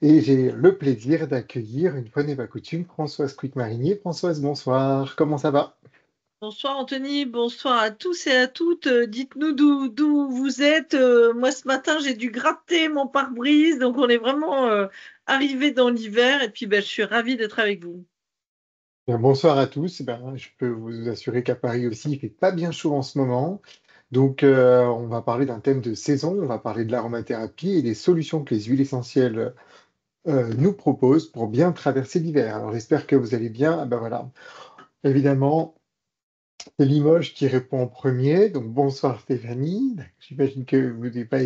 Et j'ai le plaisir d'accueillir, une fois n'est pas coutume, Françoise Quic-Marinier. Françoise, bonsoir, comment ça va? Bonsoir Anthony, bonsoir à tous et à toutes. Dites-nous d'où vous êtes. Moi ce matin j'ai dû gratter mon pare-brise, donc on est vraiment arrivé dans l'hiver et puis ben, je suis ravie d'être avec vous. Bien, bonsoir à tous. Je peux vous assurer qu'à Paris aussi, il fait pas bien chaud en ce moment. Donc, on va parler d'un thème de saison, on va parler de l'aromathérapie et des solutions que les huiles essentielles nous proposent pour bien traverser l'hiver. Alors, j'espère que vous allez bien. Voilà, évidemment, c'est Limoges qui répond en premier. Donc, bonsoir Stéphanie. J'imagine que vous n'êtes pas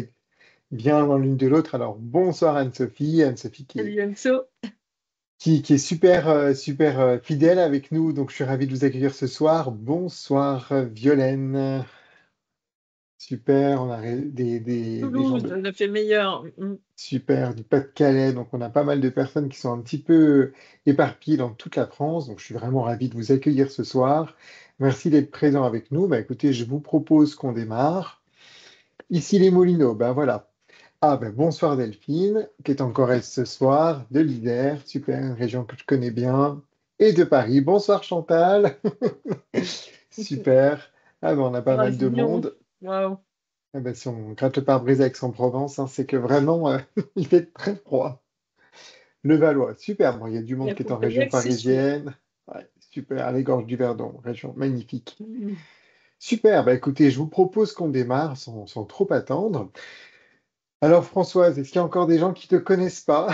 bien l'un l'une de l'autre. Alors, bonsoir Anne-Sophie. Anne-Sophie Salut Enzo. qui est super, super fidèle avec nous. Donc, je suis ravi de vous accueillir ce soir. Bonsoir, Violaine. Super, on a des gens Toulouse, de le fait meilleur. super du Pas-de-Calais. Donc, on a pas mal de personnes qui sont un petit peu éparpillées dans toute la France. Donc, je suis vraiment ravi de vous accueillir ce soir. Merci d'être présent avec nous. Écoutez, je vous propose qu'on démarre. Ici les Moulineaux, ben voilà. Bonsoir Delphine, qui est encore elle ce soir, de l'Isère, super, une région que je connais bien, et de Paris. Bonsoir Chantal, super. On a pas mal de Ravignon. monde. Waouh. Si on gratte le pare-brise Aix-en-Provence, hein, c'est que vraiment, il fait très froid. Le Valois, super. Bon, il y a du Il monde qui est faut en pas dire région que c'est chaud. parisienne. Ouais, super, à les gorges du Verdon, région magnifique. Super, écoutez, je vous propose qu'on démarre sans trop attendre. Alors Françoise, est-ce qu'il y a encore des gens qui ne te connaissent pas?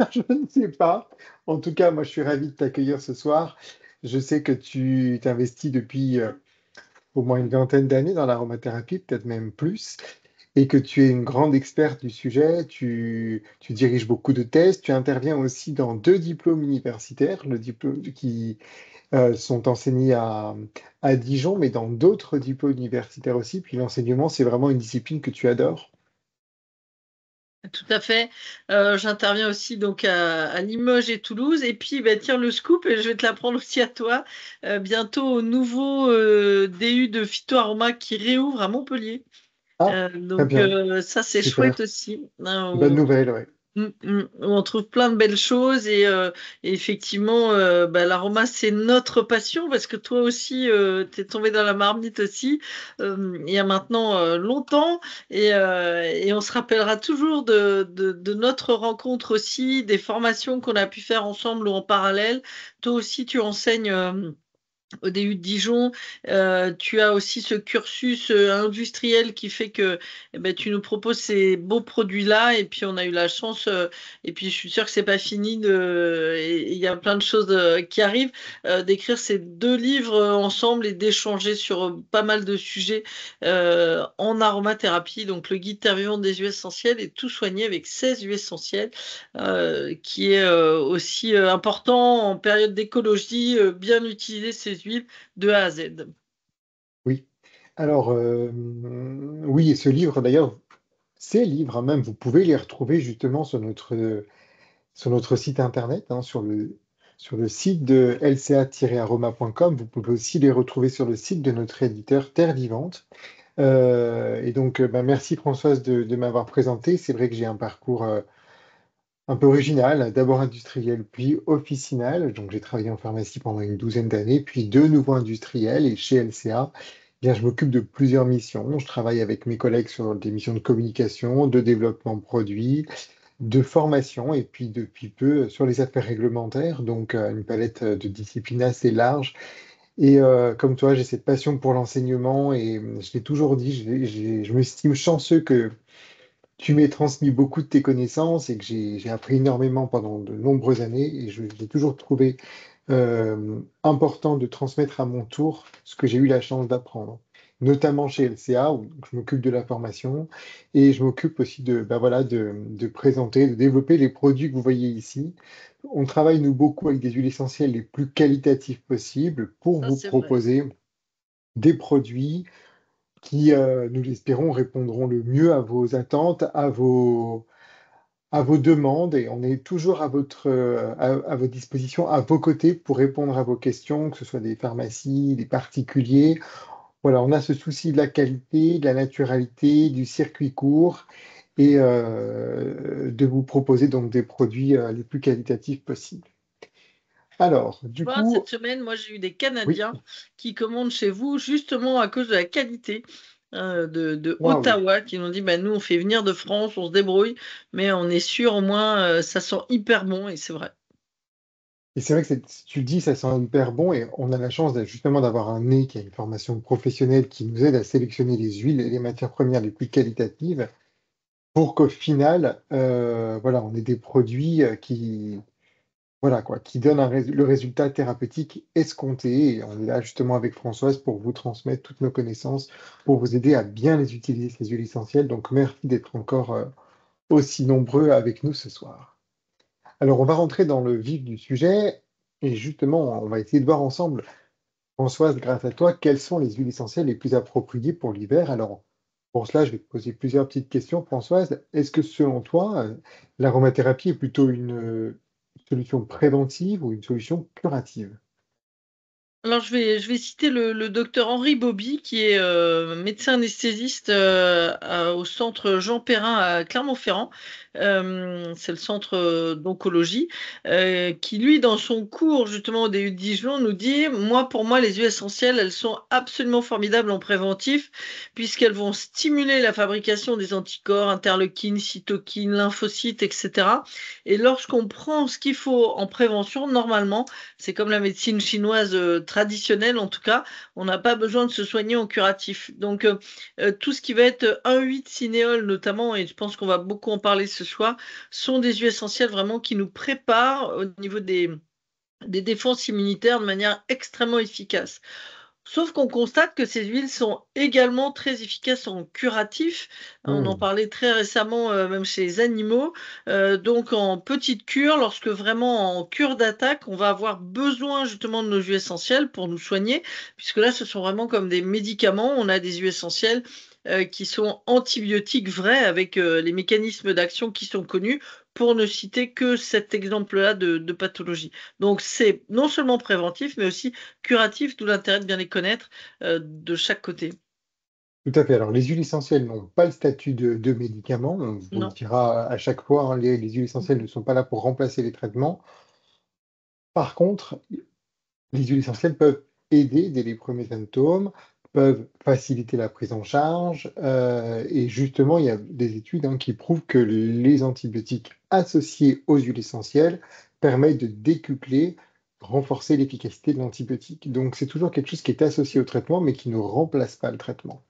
Je ne sais pas. En tout cas, moi, je suis ravi de t'accueillir ce soir. Je sais que tu t'investis depuis au moins une vingtaine d'années dans l'aromathérapie, peut-être même plus, et que tu es une grande experte du sujet. Tu diriges beaucoup de thèses. Tu interviens aussi dans deux diplômes universitaires, le diplôme qui sont enseignés à Dijon, mais dans d'autres diplômes universitaires aussi. Puis l'enseignement, c'est vraiment une discipline que tu adores. Tout à fait. J'interviens aussi donc à Limoges et Toulouse. Et puis, bah, tiens, le scoop, et je vais te l'apprendre aussi à toi. Bientôt au nouveau DU de phytoaroma qui réouvre à Montpellier. Ah, très Donc, bien, ça, c'est chouette super. aussi, hein. Bonne nouvelle, ouais. On trouve plein de belles choses et effectivement, bah, l'aroma, c'est notre passion parce que toi aussi, tu es tombé dans la marmite aussi il y a maintenant longtemps et on se rappellera toujours de notre rencontre aussi, des formations qu'on a pu faire ensemble ou en parallèle. Toi aussi, tu enseignes. Au DU de Dijon, tu as aussi ce cursus industriel qui fait que tu nous proposes ces beaux produits-là et puis on a eu la chance et puis je suis sûre que c'est pas fini et il y a plein de choses qui arrivent d'écrire ces deux livres ensemble et d'échanger sur pas mal de sujets en aromathérapie, donc le guide terre vivante des huiles essentielles et tout soigner avec 16 huiles essentielles qui est aussi important en période d'écologie, bien utiliser ces huiles de A à Z. Oui. Alors, oui, et ce livre, d'ailleurs, ces livres, hein, même, vous pouvez les retrouver justement sur notre site internet, hein, sur le site de lca-aroma.com. Vous pouvez aussi les retrouver sur le site de notre éditeur Terre Vivante. Merci Françoise de m'avoir présenté. C'est vrai que j'ai un parcours un peu original, d'abord industriel, puis officinal. Donc j'ai travaillé en pharmacie pendant une douzaine d'années, puis de nouveau industriel. Et chez LCA, je m'occupe de plusieurs missions. Je travaille avec mes collègues sur des missions de communication, de développement de produits, de formation, et puis depuis peu sur les affaires réglementaires. Donc une palette de disciplines assez large. Et comme toi, j'ai cette passion pour l'enseignement et je l'ai toujours dit, je m'estime chanceux que tu m'aies transmis beaucoup de tes connaissances et que j'ai appris énormément pendant de nombreuses années et j'ai toujours trouvé important de transmettre à mon tour ce que j'ai eu la chance d'apprendre, notamment chez LCA où je m'occupe de la formation et je m'occupe aussi de présenter, de développer les produits que vous voyez ici. On travaille, nous, beaucoup avec des huiles essentielles les plus qualitatives possibles pour Ça, vous c'est vrai. proposer des produits qui, nous l'espérons, répondront le mieux à vos attentes, à vos demandes et on est toujours à votre disposition, à vos côtés pour répondre à vos questions, que ce soit des pharmacies, des particuliers. Voilà, on a ce souci de la qualité, de la naturalité, du circuit court et de vous proposer donc des produits les plus qualitatifs possibles. Alors, Tu du vois, cette coup, semaine, moi, j'ai eu des oui, Canadiens qui commandent chez vous justement à cause de la qualité de waouh. Ottawa, qui nous dit, bah, nous, on fait venir de France, on se débrouille, mais on est sûr, au moins, ça sent hyper bon, et c'est vrai. Et c'est vrai que tu le dis, ça sent hyper bon et on a la chance justement d'avoir un nez qui a une formation professionnelle qui nous aide à sélectionner les huiles et les matières premières les plus qualitatives pour qu'au final, voilà, on ait des produits qui, voilà, quoi, qui donnent le résultat thérapeutique escompté. Et on est là justement avec Françoise pour vous transmettre toutes nos connaissances, pour vous aider à bien les utiliser, ces huiles essentielles. Donc merci d'être encore aussi nombreux avec nous ce soir. Alors, on va rentrer dans le vif du sujet et justement, on va essayer de voir ensemble, Françoise, grâce à toi, quelles sont les huiles essentielles les plus appropriées pour l'hiver. Alors, pour cela, je vais te poser plusieurs petites questions. Françoise, est-ce que selon toi, l'aromathérapie est plutôt une solution préventive ou une solution curative? Alors, je vais citer le docteur Henri Bobby, qui est médecin anesthésiste au centre Jean Perrin à Clermont-Ferrand. C'est le centre d'oncologie, qui, lui, dans son cours, justement, au DU de Dijon, nous dit, moi, pour moi, les huiles essentielles, elles sont absolument formidables en préventif, puisqu'elles vont stimuler la fabrication des anticorps, interleukines, cytokines, lymphocytes, etc. Et lorsqu'on prend ce qu'il faut en prévention, normalement, c'est comme la médecine chinoise traditionnelle, en tout cas, on n'a pas besoin de se soigner en curatif. Donc, tout ce qui va être 1,8-cinéole notamment, et je pense qu'on va beaucoup en parler ce soir, sont des huiles essentielles vraiment qui nous préparent au niveau des défenses immunitaires de manière extrêmement efficace. Sauf qu'on constate que ces huiles sont également très efficaces en curatif. On en Hmm, parlait très récemment, même chez les animaux. Donc en petite cure, lorsque vraiment en cure d'attaque, on va avoir besoin justement de nos huiles essentielles pour nous soigner, puisque là, ce sont vraiment comme des médicaments. On a des huiles essentielles qui sont antibiotiques vrais, avec les mécanismes d'action qui sont connus, pour ne citer que cet exemple-là de pathologie. Donc c'est non seulement préventif, mais aussi curatifs, d'où l'intérêt de bien les connaître de chaque côté. tout à fait. Alors, les huiles essentielles n'ont pas le statut de médicament. On vous le Non. dira à chaque fois, hein, les huiles essentielles ne sont pas là pour remplacer les traitements. Par contre, les huiles essentielles peuvent aider dès les premiers symptômes, peuvent faciliter la prise en charge, et justement, il y a des études hein, qui prouvent que les antibiotiques associés aux huiles essentielles permettent de décupler, renforcer l'efficacité de l'antibiotique. Donc, c'est toujours quelque chose qui est associé au traitement, mais qui ne remplace pas le traitement.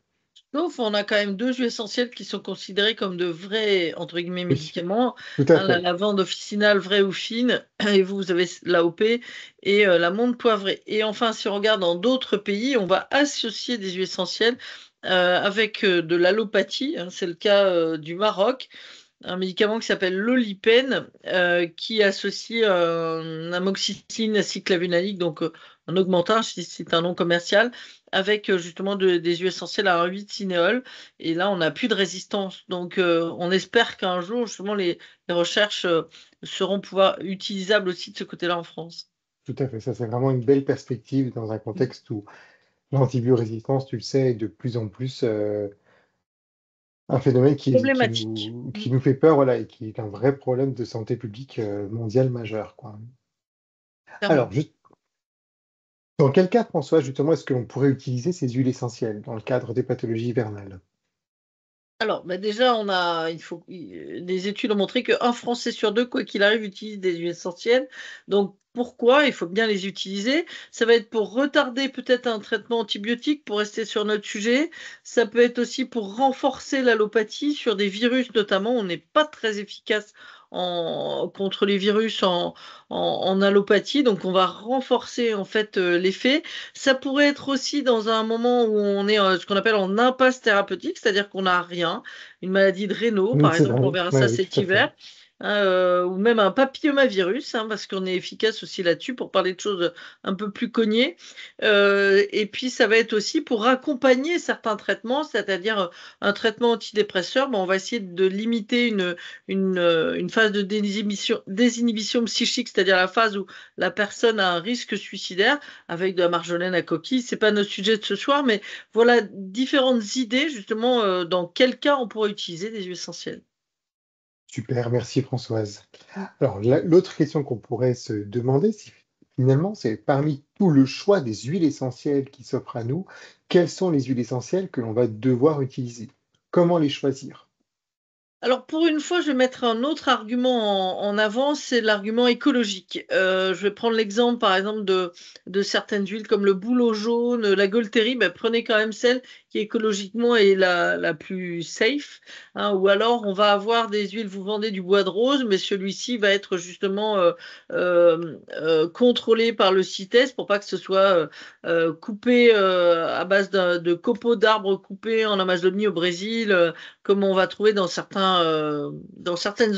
Sauf on a quand même deux jus essentiels qui sont considérés comme de vrais, entre guillemets, Oui, médicaments. tout à Hein, la fait, lavande officinale vraie ou fine, et vous avez l'AOP, et la menthe poivrée. Et enfin, si on regarde dans d'autres pays, on va associer des huiles essentielles avec de l'allopathie. Hein, c'est le cas du Maroc, un médicament qui s'appelle l'Olipène, qui associe un amoxicilline aciclavulanique, donc un augmentin, si c'est un nom commercial, avec justement des huiles essentielles à 1,8-cinéole. Et là, on n'a plus de résistance. Donc, on espère qu'un jour, justement, les recherches seront pouvoir utilisables aussi de ce côté-là en France. tout à fait. Ça, c'est vraiment une belle perspective dans un contexte où l'antibiorésistance, tu le sais, est de plus en plus un phénomène Problématique. qui nous fait peur, voilà, et qui est un vrai problème de santé publique mondiale majeur, quoi. Alors, Clairement. juste, dans quel cas, François, justement, est-ce que l'on pourrait utiliser ces huiles essentielles dans le cadre des pathologies hivernales? Alors, bah déjà, les études ont montré qu'un Français sur deux, quoi qu'il arrive, utilise des huiles essentielles. Donc, pourquoi? Il faut bien les utiliser. Ça va être pour retarder peut-être un traitement antibiotique, pour rester sur notre sujet. Ça peut être aussi pour renforcer l'allopathie sur des virus, notamment. On n'est pas très efficace contre les virus en allopathie, donc on va renforcer en fait l'effet. Ça pourrait être aussi dans un moment où on est ce qu'on appelle en impasse thérapeutique, c'est-à-dire qu'on n'a rien, une maladie de Raynaud, par C'est exemple, on vrai, verra oui, ça oui, cet tout à fait. hiver, hein, ou même un papillomavirus, hein, parce qu'on est efficace aussi là-dessus pour parler de choses un peu plus cognées. Et puis ça va être aussi pour accompagner certains traitements, c'est-à-dire un traitement antidépresseur, on va essayer de limiter une phase de désinhibition psychique, c'est-à-dire la phase où la personne a un risque suicidaire avec de la marjolaine à coquille. C'est pas notre sujet de ce soir, mais voilà différentes idées justement dans quel cas on pourrait utiliser des huiles essentielles. Super, merci Françoise. Alors, l'autre question qu'on pourrait se demander, finalement, c'est parmi tout le choix des huiles essentielles qui s'offrent à nous, quelles sont les huiles essentielles que l'on va devoir utiliser? Comment les choisir? Alors pour une fois, je vais mettre un autre argument en avant, c'est l'argument écologique. Je vais prendre l'exemple, par exemple, de certaines huiles comme le bouleau jaune, la Golterie, bah, prenez quand même celle qui écologiquement est la plus safe, hein. Ou alors on va avoir des huiles, vous vendez du bois de rose, mais celui-ci va être justement, contrôlé par le CITES pour pas que ce soit, coupé, à base de copeaux d'arbres coupés en Amazonie au Brésil, comme on va trouver dans certaines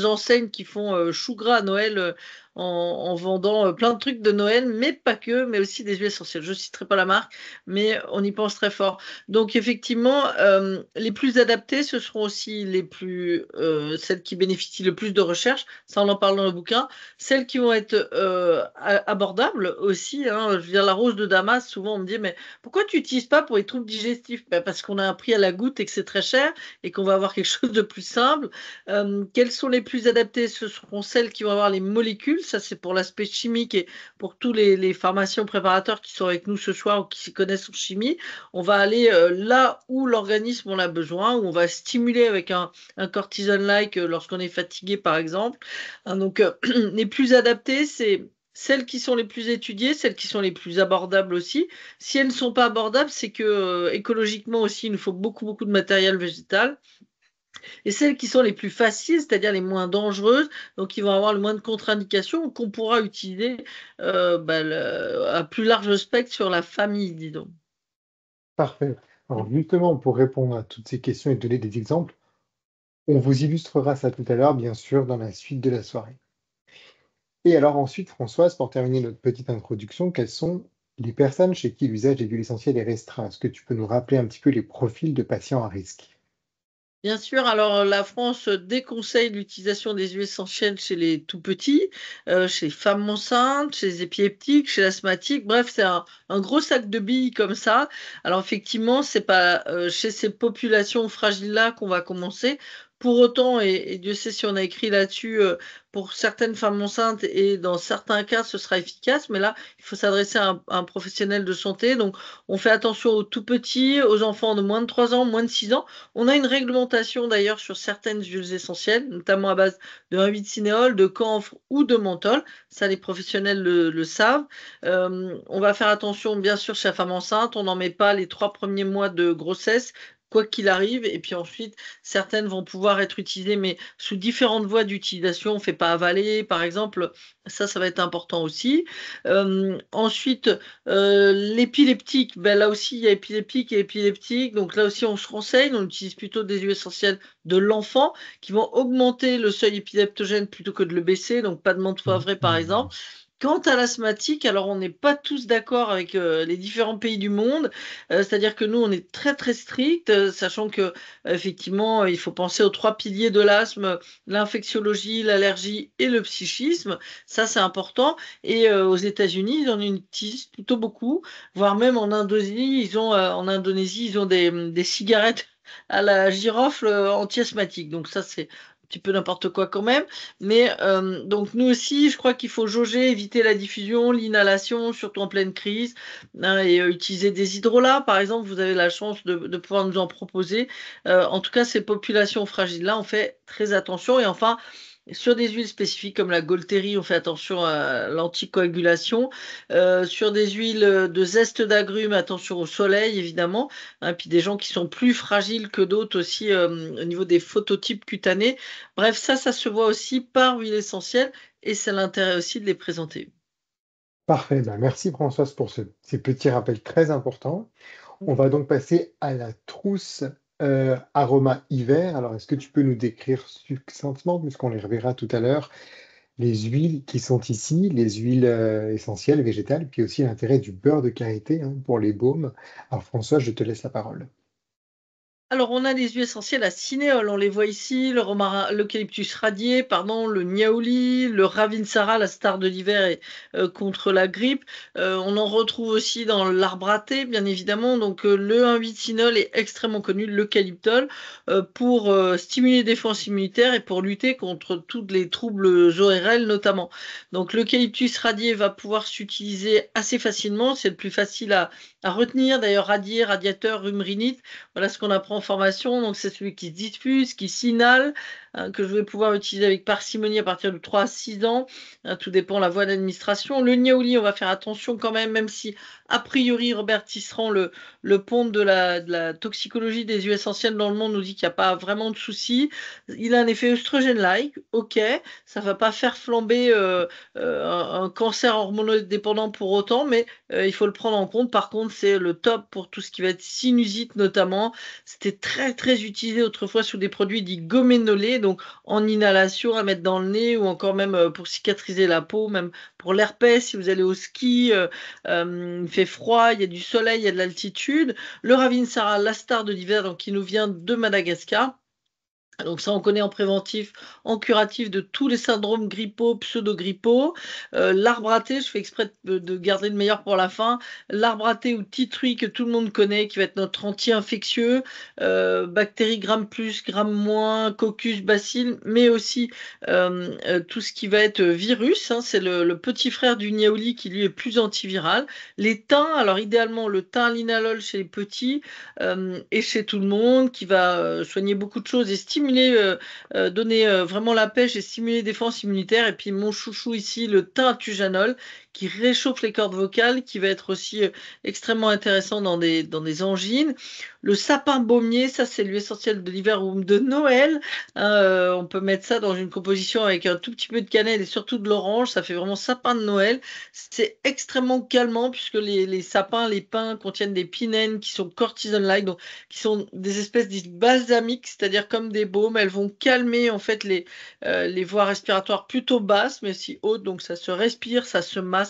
enseignes qui font chou gras à Noël en vendant plein de trucs de Noël, mais pas que, mais aussi des huiles essentielles. Je ne citerai pas la marque, mais on y pense très fort. Donc effectivement, les plus adaptées, ce seront aussi celles qui bénéficient le plus de recherche. Ça, on en parle dans le bouquin. Celles qui vont être abordables aussi, hein. Je veux dire, la rose de Damas, souvent on me dit, mais pourquoi tu n'utilises pas pour les troubles digestifs? Ben, parce qu'on a un prix à la goutte et que c'est très cher et qu'on va avoir quelque chose de plus simple. Quelles sont les plus adaptées? Ce seront celles qui vont avoir les molécules. Ça, c'est pour l'aspect chimique et pour tous les pharmaciens préparateurs qui sont avec nous ce soir ou qui s'y connaissent en chimie. On va aller là où l'organisme en a besoin, où on va stimuler avec un cortisone-like lorsqu'on est fatigué, par exemple, hein. Donc, les plus adaptées, c'est celles qui sont les plus étudiées, celles qui sont les plus abordables aussi. Si elles ne sont pas abordables, c'est que écologiquement aussi, il nous faut beaucoup, beaucoup de matériel végétal. Et celles qui sont les plus faciles, c'est-à-dire les moins dangereuses, donc qui vont avoir le moins de contre-indications, qu'on pourra utiliser bah, à plus large spectre sur la famille, dis donc. Parfait. Alors justement, pour répondre à toutes ces questions et donner des exemples, on vous illustrera ça tout à l'heure, bien sûr, dans la suite de la soirée. Et alors ensuite, Françoise, pour terminer notre petite introduction, quelles sont les personnes chez qui l'usage des huiles essentielles est restreint? Est-ce que tu peux nous rappeler un petit peu les profils de patients à risque? Bien sûr, alors la France déconseille l'utilisation des huiles essentielles chez les tout petits, chez les femmes enceintes, chez les épileptiques, chez l'asthmatique. Bref, c'est un gros sac de billes comme ça. Alors effectivement, c'est pas chez ces populations fragiles-là qu'on va commencer. Pour autant, et Dieu sait si on a écrit là-dessus, pour certaines femmes enceintes et dans certains cas, ce sera efficace. Mais là, il faut s'adresser à un professionnel de santé. Donc, on fait attention aux tout petits, aux enfants de moins de 3 ans, moins de 6 ans. On a une réglementation d'ailleurs sur certaines huiles essentielles, notamment à base de 1,8-cinéole, de camphre ou de menthol. Ça, les professionnels le savent. On va faire attention, bien sûr, chez la femme enceinte. On n'en met pas les 3 premiers mois de grossesse, quoi qu'il arrive. Et puis ensuite, certaines vont pouvoir être utilisées, mais sous différentes voies d'utilisation. On ne fait pas avaler, par exemple. Ça va être important aussi. Ensuite, l'épileptique, ben là aussi, il y a épileptique et épileptique. Donc là aussi, on se renseigne. On utilise plutôt des huiles essentielles de l'enfant qui vont augmenter le seuil épileptogène plutôt que de le baisser. Donc pas de menthe poivrée, par exemple. Quant à l'asthmatique, alors on n'est pas tous d'accord avec les différents pays du monde. C'est-à-dire que nous, on est très très strict, sachant que effectivement, il faut penser aux 3 piliers de l'asthme: l'infectiologie, l'allergie et le psychisme. Ça, c'est important. Et aux États-Unis, ils en utilisent plutôt beaucoup, voire même en Indonésie, ils ont des cigarettes à la girofle anti-asthmatique. Donc ça, c'est un petit peu n'importe quoi quand même. Mais donc nous aussi, je crois qu'il faut jauger, éviter la diffusion, l'inhalation, surtout en pleine crise, hein, et utiliser des hydrolats, par exemple. Vous avez la chance de pouvoir nous en proposer. En tout cas, ces populations fragiles-là, on fait très attention. Et enfin, sur des huiles spécifiques comme la Golterie, on fait attention à l'anticoagulation. Sur des huiles de zeste d'agrumes, attention au soleil, évidemment, hein. Puis des gens qui sont plus fragiles que d'autres aussi au niveau des phototypes cutanés. Bref, ça se voit aussi par huile essentielle et c'est l'intérêt aussi de les présenter. Parfait, ben merci Françoise pour ces petits rappels très importants. On va donc passer à la trousse aroma hiver. Alors, est-ce que tu peux nous décrire succinctement, puisqu'on les reverra tout à l'heure, les huiles qui sont ici, les huiles essentielles, végétales, puis aussi l'intérêt du beurre de karité, hein, pour les baumes. Alors Françoise, je te laisse la parole. Alors, on a les huiles essentielles à cinéole, on les voit ici, l'eucalyptus radié, pardon, le niaouli, le ravinsara, la star de l'hiver et contre la grippe. On en retrouve aussi dans l'arbre à thé, bien évidemment. Donc, le 1,8-cinnol est extrêmement connu, l'eucalyptol, pour stimuler les défenses immunitaires et pour lutter contre tous les troubles ORL notamment. Donc, l'eucalyptus radié va pouvoir s'utiliser assez facilement, c'est le plus facile à retenir. D'ailleurs, radié, radiateur, rhume, rhinite. Voilà ce qu'on apprend en formation. Donc, c'est celui qui se diffuse, qui s'inhale, hein, que je vais pouvoir utiliser avec parcimonie à partir de 3 à 6 ans. Hein, tout dépend de la voie d'administration. Le niaouli, on va faire attention quand même si, a priori, Robert Tisserand, le ponte de la toxicologie des huiles essentielles dans le monde, nous dit qu'il n'y a pas vraiment de souci. Il a un effet œstrogène-like, ok. Ça ne va pas faire flamber un cancer hormonodépendant pour autant, mais il faut le prendre en compte. Par contre, c'est le top pour tout ce qui va être sinusite notamment. C'était très très utilisé autrefois sous des produits dits goménolés, donc en inhalation à mettre dans le nez ou encore même pour cicatriser la peau, même pour l'herpès si vous allez au ski, il fait froid, il y a du soleil, il y a de l'altitude. Le Ravinsara, la star de l'hiver, donc qui nous vient de Madagascar. Donc ça, on connaît en préventif, en curatif de tous les syndromes grippaux, pseudo-grippaux. L'arbre à thé, je fais exprès de garder le meilleur pour la fin. L'arbre à thé ou titri que tout le monde connaît, qui va être notre anti-infectieux. Bactéries gramme plus, gramme moins, coccus, bacilles, mais aussi tout ce qui va être virus. Hein, c'est le petit frère du niaouli qui lui est plus antiviral. Les thym, alors idéalement le thym linalol chez les petits et chez tout le monde, qui va soigner beaucoup de choses et stimuler, donner vraiment la pêche et stimuler les défenses immunitaires. Et puis mon chouchou ici, le thym-tujanol, qui réchauffe les cordes vocales, qui va être aussi extrêmement intéressant dans des angines. Le sapin baumier, ça c'est l'huile essentielle de l'hiver ou de Noël. Hein, on peut mettre ça dans une composition avec un tout petit peu de cannelle et surtout de l'orange. Ça fait vraiment sapin de Noël. C'est extrêmement calmant puisque les sapins, les pins contiennent des pinènes qui sont cortisone-like, donc qui sont des espèces dites balsamiques, c'est-à-dire comme des baumes. Elles vont calmer en fait les voies respiratoires plutôt basses, mais aussi hautes, donc ça se respire, ça se masse.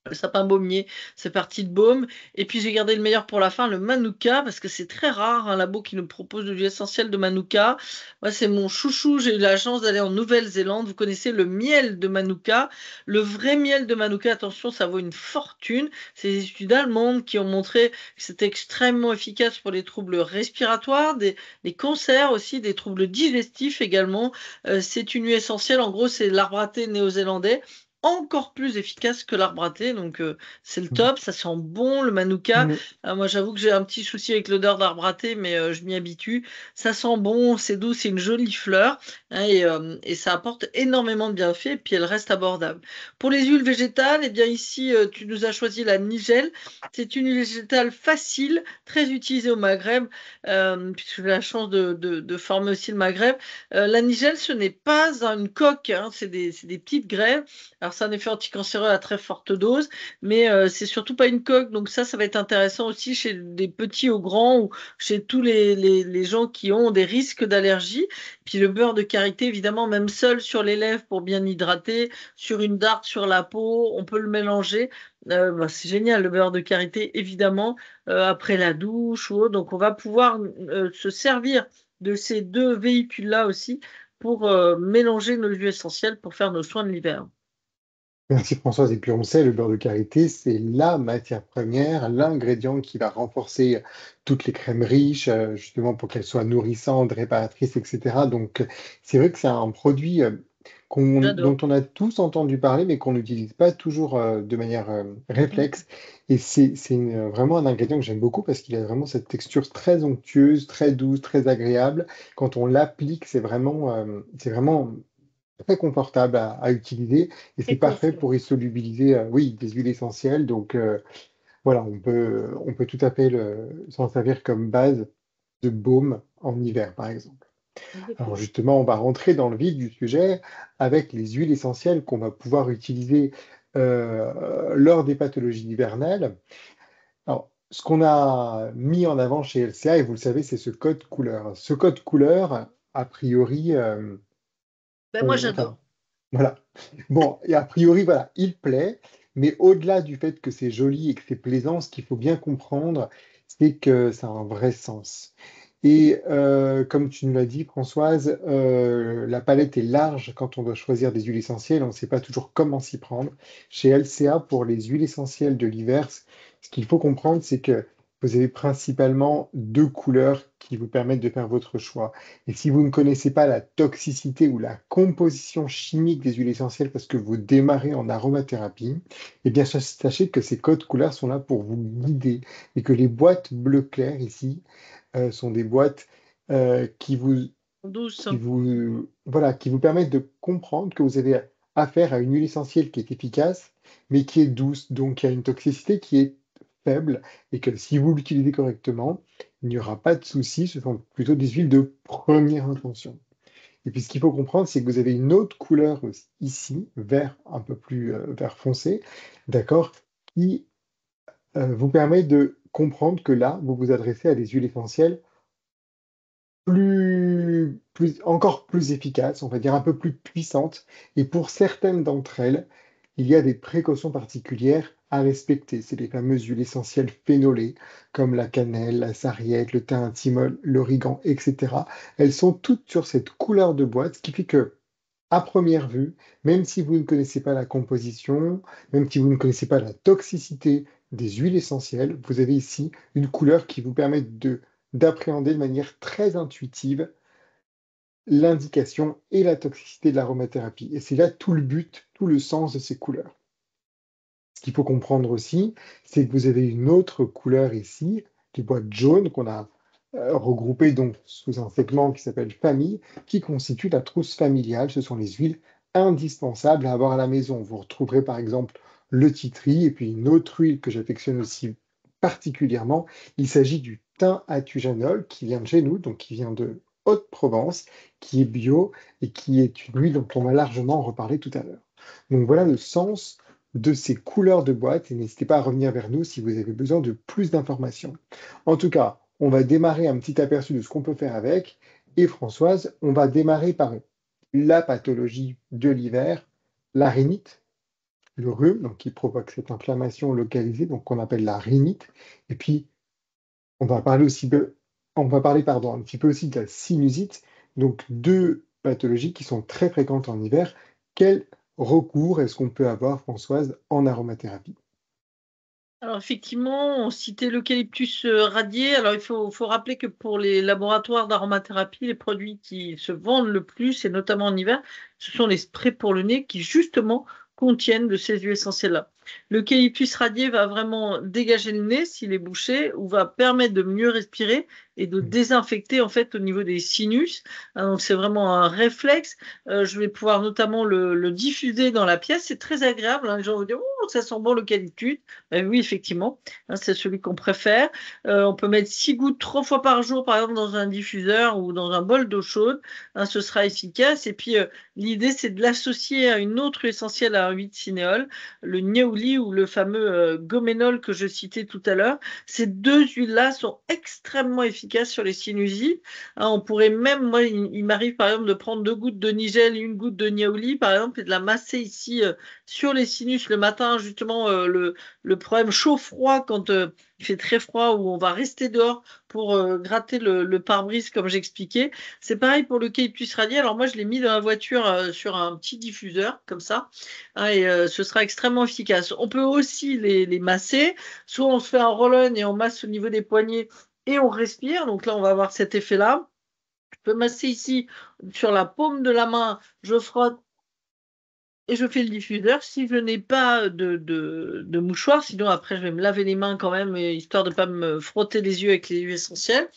Le sapin baumier, c'est parti de baume. Et puis j'ai gardé le meilleur pour la fin, le manuka, parce que c'est très rare un labo qui nous propose de l'huile essentielle de manuka. Moi, c'est mon chouchou. J'ai eu la chance d'aller en Nouvelle-Zélande. Vous connaissez le miel de manuka. Le vrai miel de manuka, attention, ça vaut une fortune. C'est des études allemandes qui ont montré que c'était extrêmement efficace pour les troubles respiratoires, des cancers aussi, des troubles digestifs également. C'est une huile essentielle. En gros, c'est l'arbre à thé néo-zélandais encore plus efficace que l'arbre à thé, donc c'est le top, ça sent bon le manuka. Mm. Moi j'avoue que j'ai un petit souci avec l'odeur d'arbre à thé, mais je m'y habitue. Ça sent bon, c'est doux, c'est une jolie fleur, hein, et ça apporte énormément de bienfaits, et puis elle reste abordable. Pour les huiles végétales, eh bien ici tu nous as choisi la nigelle. C'est une huile végétale facile, très utilisée au Maghreb, puisque j'ai la chance de former aussi le Maghreb. La nigelle, ce n'est pas une coque, hein, c'est des petites grèves. Alors, c'est un effet anticancéreux à très forte dose, mais c'est surtout pas une coque. Donc ça va être intéressant aussi chez des petits aux grands ou chez tous les gens qui ont des risques d'allergie. Puis le beurre de karité, évidemment, même seul sur les lèvres pour bien hydrater, sur une darde, sur la peau, on peut le mélanger. C'est génial, le beurre de karité, évidemment, après la douche ou autre. Donc on va pouvoir se servir de ces deux véhicules-là aussi pour mélanger nos huiles essentielles pour faire nos soins de l'hiver. Merci Françoise. Et puis on sait, le beurre de karité, c'est la matière première, l'ingrédient qui va renforcer toutes les crèmes riches, justement pour qu'elles soient nourrissantes, réparatrices, etc. Donc c'est vrai que c'est un produit dont J'adore. on a tous entendu parler, mais qu'on n'utilise pas toujours de manière réflexe. Et c'est vraiment un ingrédient que j'aime beaucoup parce qu'il a vraiment cette texture très onctueuse, très douce, très agréable. Quand on l'applique, c'est vraiment très confortable à utiliser et c'est Très parfait confort. pour y solubiliser oui, des huiles essentielles. Donc voilà, on peut tout à fait s'en servir comme base de baume en hiver, par exemple. Alors Exactement. justement, on va rentrer dans le vif du sujet avec les huiles essentielles qu'on va pouvoir utiliser lors des pathologies hivernales. Alors, ce qu'on a mis en avant chez LCA, et vous le savez, c'est ce code couleur. Ce code couleur, a priori, Ben, moi, enfin, j'adore. voilà. Bon, et a priori, voilà, il plaît, mais au-delà du fait que c'est joli et que c'est plaisant, ce qu'il faut bien comprendre, c'est que ça a un vrai sens. Et comme tu nous l'as dit, Françoise, la palette est large quand on doit choisir des huiles essentielles. On ne sait pas toujours comment s'y prendre. Chez LCA, pour les huiles essentielles de l'hiver, ce qu'il faut comprendre, c'est que vous avez principalement deux couleurs qui vous permettent de faire votre choix. Et si vous ne connaissez pas la toxicité ou la composition chimique des huiles essentielles parce que vous démarrez en aromathérapie, eh bien sachez que ces codes couleurs sont là pour vous guider et que les boîtes bleu clair ici sont des boîtes qui vous, Douce. voilà, qui vous permettent de comprendre que vous avez affaire à une huile essentielle qui est efficace, mais qui est douce, donc qui a une toxicité qui est faible, et que si vous l'utilisez correctement, il n'y aura pas de souci, ce sont plutôt des huiles de première intention. Et puis ce qu'il faut comprendre, c'est que vous avez une autre couleur aussi, ici, vert un peu plus vert foncé, d'accord, qui vous permet de comprendre que là, vous vous adressez à des huiles essentielles encore plus efficace, on va dire un peu plus puissante. Et pour certaines d'entre elles, il y a des précautions particulières à respecter. C'est les fameuses huiles essentielles phénolées, comme la cannelle, la sarriette, le thym intimol, l'origan, etc. Elles sont toutes sur cette couleur de boîte, ce qui fait que, à première vue, même si vous ne connaissez pas la composition, même si vous ne connaissez pas la toxicité des huiles essentielles, vous avez ici une couleur qui vous permet d'appréhender de manière très intuitive l'indication et la toxicité de l'aromathérapie. Et c'est là tout le but, tout le sens de ces couleurs. Ce qu'il faut comprendre aussi, c'est que vous avez une autre couleur ici, les boîtes jaunes qu'on a regroupées donc sous un segment qui s'appelle famille, qui constitue la trousse familiale. Ce sont les huiles indispensables à avoir à la maison. Vous retrouverez par exemple le titri et puis une autre huile que j'affectionne aussi particulièrement. Il s'agit du thym atujanol qui vient de chez nous, donc qui vient de Haute-Provence, qui est bio et qui est une huile dont on va largement reparler tout à l'heure. Donc voilà le sens de ces couleurs de boîte et n'hésitez pas à revenir vers nous si vous avez besoin de plus d'informations. En tout cas, on va démarrer un petit aperçu de ce qu'on peut faire avec. Et Françoise, on va démarrer par la pathologie de l'hiver, la rhinite, le rhume, donc qui provoque cette inflammation localisée, donc qu'on appelle la rhinite. Et puis, on va parler aussi on va parler, pardon, un petit peu aussi de la sinusite, donc deux pathologies qui sont très fréquentes en hiver. Quel recours est-ce qu'on peut avoir, Françoise, en aromathérapie? Alors effectivement, on citait l'eucalyptus radié. Alors il faut rappeler que pour les laboratoires d'aromathérapie, les produits qui se vendent le plus, et notamment en hiver, ce sont les sprays pour le nez qui justement contiennent de ces huiles essentielles-là. L'eucalyptus radié va vraiment dégager le nez s'il est bouché ou va permettre de mieux respirer et de désinfecter en fait au niveau des sinus. Donc c'est vraiment un réflexe. Je vais pouvoir notamment le diffuser dans la pièce. C'est très agréable, hein. Les gens vont dire, oh, ça sent bon l'eucalyptus. Oui, effectivement, hein, c'est celui qu'on préfère. On peut mettre 6 gouttes 3 fois par jour, par exemple, dans un diffuseur ou dans un bol d'eau chaude, hein, ce sera efficace. Et puis, l'idée, c'est de l'associer à une autre essentielle à 8 cinéole, le niaouli ou le fameux goménol que je citais tout à l'heure. Ces deux huiles-là sont extrêmement efficaces sur les sinusites, hein. On pourrait même, moi, il m'arrive par exemple de prendre 2 gouttes de nigel et 1 goutte de niaouli, par exemple, et de la masser ici sur les sinus le matin, justement, le problème chaud-froid quand il fait très froid ou on va rester dehors pour gratter le pare-brise comme j'expliquais. C'est pareil pour le calyptus radié. Alors moi je l'ai mis dans la voiture sur un petit diffuseur comme ça, hein, et ce sera extrêmement efficace. On peut aussi les masser. Soit on se fait un roll-on et on masse au niveau des poignets et on respire. Donc là on va avoir cet effet-là. Je peux masser ici sur la paume de la main, je frotte et je fais le diffuseur. Si je n'ai pas de mouchoir, sinon après je vais me laver les mains quand même, histoire de ne pas me frotter les yeux avec les huiles essentielles.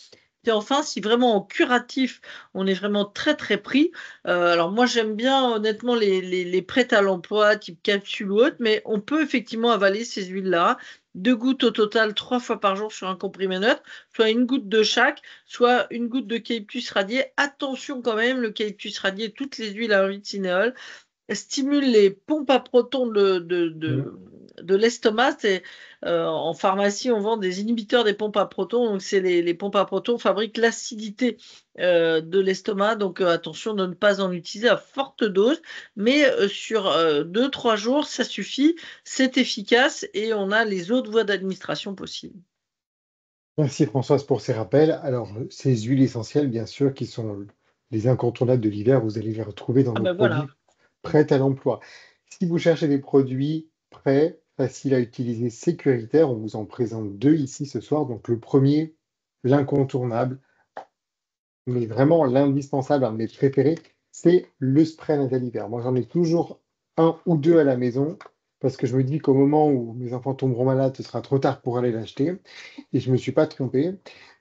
Et enfin, si vraiment en curatif, on est vraiment très très pris, alors moi j'aime bien honnêtement les prêts à l'emploi, type capsule ou autre, mais on peut effectivement avaler ces huiles-là, 2 gouttes au total, 3 fois par jour sur un comprimé neutre, soit 1 goutte de chaque, soit 1 goutte d'eucalyptus radié. Attention quand même, l'eucalyptus radié, toutes les huiles à huile de cinéole, stimule les pompes à protons Mm. de l'estomac. En pharmacie, on vend des inhibiteurs des pompes à protons. Donc, c'est les pompes à protons fabriquent l'acidité de l'estomac. Donc, attention de ne pas en utiliser à forte dose. Mais sur 2, 3 jours, ça suffit. C'est efficace et on a les autres voies d'administration possibles. Merci Françoise pour ces rappels. Alors, ces huiles essentielles, bien sûr, qui sont les incontournables de l'hiver, vous allez les retrouver dans Ah nos ben voilà. produits prêts à l'emploi. Si vous cherchez des produits prêts, faciles à utiliser, sécuritaires, on vous en présente deux ici ce soir. Donc, le premier, l'incontournable, mais vraiment l'indispensable, un de mes préférés, c'est le spray nasal hiver. Moi, j'en ai toujours un ou deux à la maison parce que je me dis qu'au moment où mes enfants tomberont malades, ce sera trop tard pour aller l'acheter et je ne me suis pas trompé.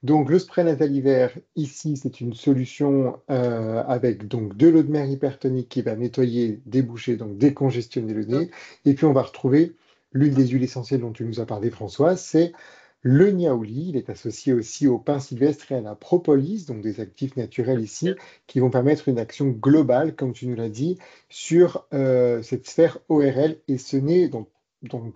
Donc, le spray nasal hiver, ici, c'est une solution avec donc de l'eau de mer hypertonique qui va nettoyer, déboucher, donc décongestionner le nez. Et puis, on va retrouver l'une des huiles essentielles dont tu nous as parlé, François, c'est le niaouli. Il est associé aussi au pin sylvestre et à la propolis, donc des actifs naturels ici, qui vont permettre une action globale, comme tu nous l'as dit, sur cette sphère ORL et ce nez dont tout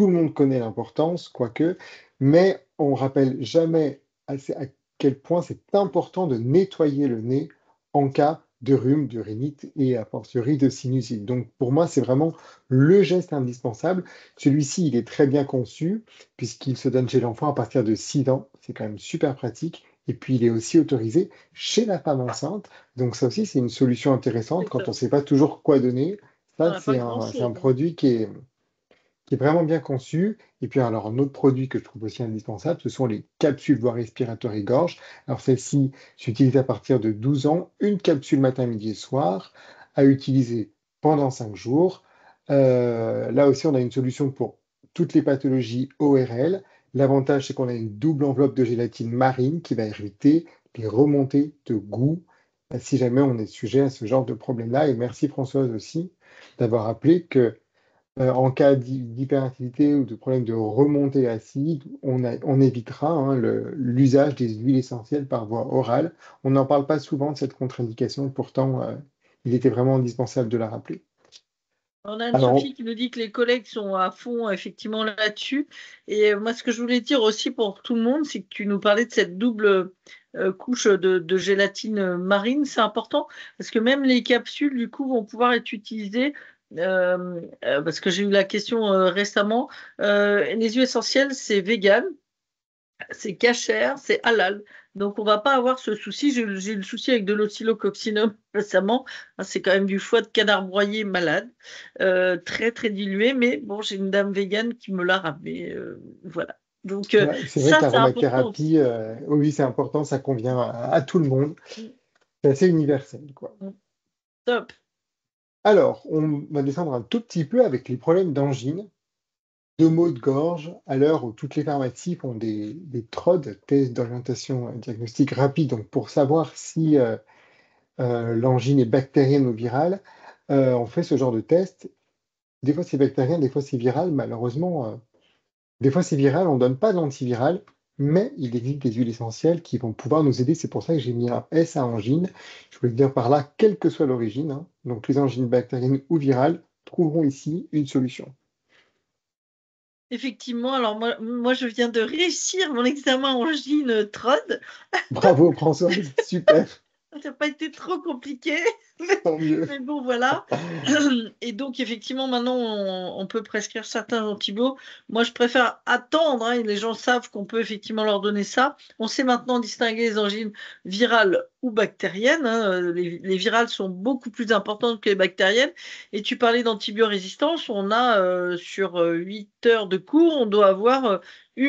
le monde connaît l'importance, quoique, mais on rappelle jamais assez à quel point c'est important de nettoyer le nez en cas de rhume, de rhinite et a fortiori de sinusite. Donc pour moi, c'est vraiment le geste indispensable. Celui-ci, il est très bien conçu puisqu'il se donne chez l'enfant à partir de 6 ans. C'est quand même super pratique. Et puis, il est aussi autorisé chez la femme enceinte. Donc ça aussi, c'est une solution intéressante C'est quand on ça. ne sait pas toujours quoi donner. On Ça, n'a pas c'est un grand-chose. produit qui est vraiment bien conçu. Et puis, alors, un autre produit que je trouve aussi indispensable, ce sont les capsules voies respiratoires et gorge. Alors, celle-ci s'utilise à partir de 12 ans, une capsule matin, midi et soir, à utiliser pendant 5 jours. Là aussi, on a une solution pour toutes les pathologies ORL. L'avantage, c'est qu'on a une double enveloppe de gélatine marine qui va éviter les remontées de goût si jamais on est sujet à ce genre de problème-là. Et merci Françoise aussi d'avoir rappelé que en cas d'hyperactivité ou de problème de remontée acide, on évitera hein, l'usage des huiles essentielles par voie orale. On n'en parle pas souvent de cette contre-indication, pourtant il était vraiment indispensable de la rappeler. On a Alors, Anne-Sophie qui nous dit que les collègues sont à fond effectivement là-dessus. Et moi, ce que je voulais dire aussi pour tout le monde, c'est que tu nous parlais de cette double couche de gélatine marine. C'est important parce que même les capsules, du coup, vont pouvoir être utilisées. Parce que j'ai eu la question récemment. Les huiles essentielles, c'est vegan, c'est cachère, c'est halal. Donc, on va pas avoir ce souci. J'ai eu le souci avec de l'oscillococcinum récemment. Ah, c'est quand même du foie de canard broyé malade, très, très dilué. Mais bon, j'ai une dame végane qui me l'a ramené. Voilà. Donc, ouais, c'est vrai que ça, c'est important l'aromathérapie, aussi. oui, c'est important, ça convient à tout le monde. C'est assez universel, quoi. Top. Alors, on va descendre un tout petit peu avec les problèmes d'angine. Deux maux de gorge, à l'heure où toutes les pharmacies font des TROD, tests d'orientation diagnostique rapide, donc pour savoir si l'angine est bactérienne ou virale, on fait ce genre de test. Des fois c'est bactérien, des fois c'est viral. Malheureusement, des fois c'est viral, on ne donne pas d'antiviral, mais il existe des huiles essentielles qui vont pouvoir nous aider. C'est pour ça que j'ai mis un S à angine. Je voulais dire par là, quelle que soit l'origine, hein, donc les angines bactériennes ou virales trouveront ici une solution. Effectivement, alors moi, je viens de réussir mon examen en gine TROD. Bravo Françoise, super, Ça n'a pas été trop compliqué. tant mieux. Mais bon, voilà. Et donc, effectivement, maintenant, on peut prescrire certains antibiotiques. Moi, je préfère attendre, hein, et les gens savent qu'on peut effectivement leur donner ça. On sait maintenant distinguer les angines virales ou bactériennes, hein. Les virales sont beaucoup plus importantes que les bactériennes. Et tu parlais d'antibiorésistance. On a, sur 8 heures de cours, on doit avoir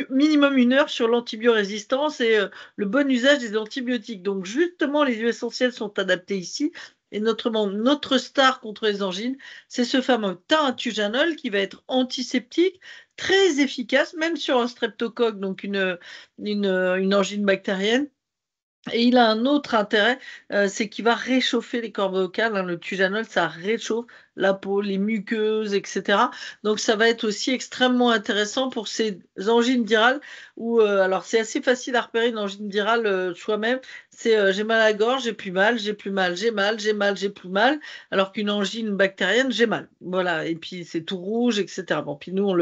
minimum 1 heure sur l'antibiorésistance et le bon usage des antibiotiques. Donc, justement, les huiles essentielles sont adaptées ici. Et notre star contre les angines, c'est ce fameux thym qui va être antiseptique, très efficace, même sur un streptocoque, donc une angine bactérienne. Et il a un autre intérêt, c'est qu'il va réchauffer les cordes vocales, hein. Le Tujanol, ça réchauffe la peau, les muqueuses, etc. Donc ça va être aussi extrêmement intéressant pour ces angines virales où, alors c'est assez facile à repérer une angine virale soi-même. C'est j'ai mal à la gorge, j'ai plus mal, j'ai plus mal, j'ai mal, j'ai mal, j'ai plus mal. Alors qu'une angine bactérienne, j'ai mal. Voilà. Et puis c'est tout rouge, etc. Bon, puis nous on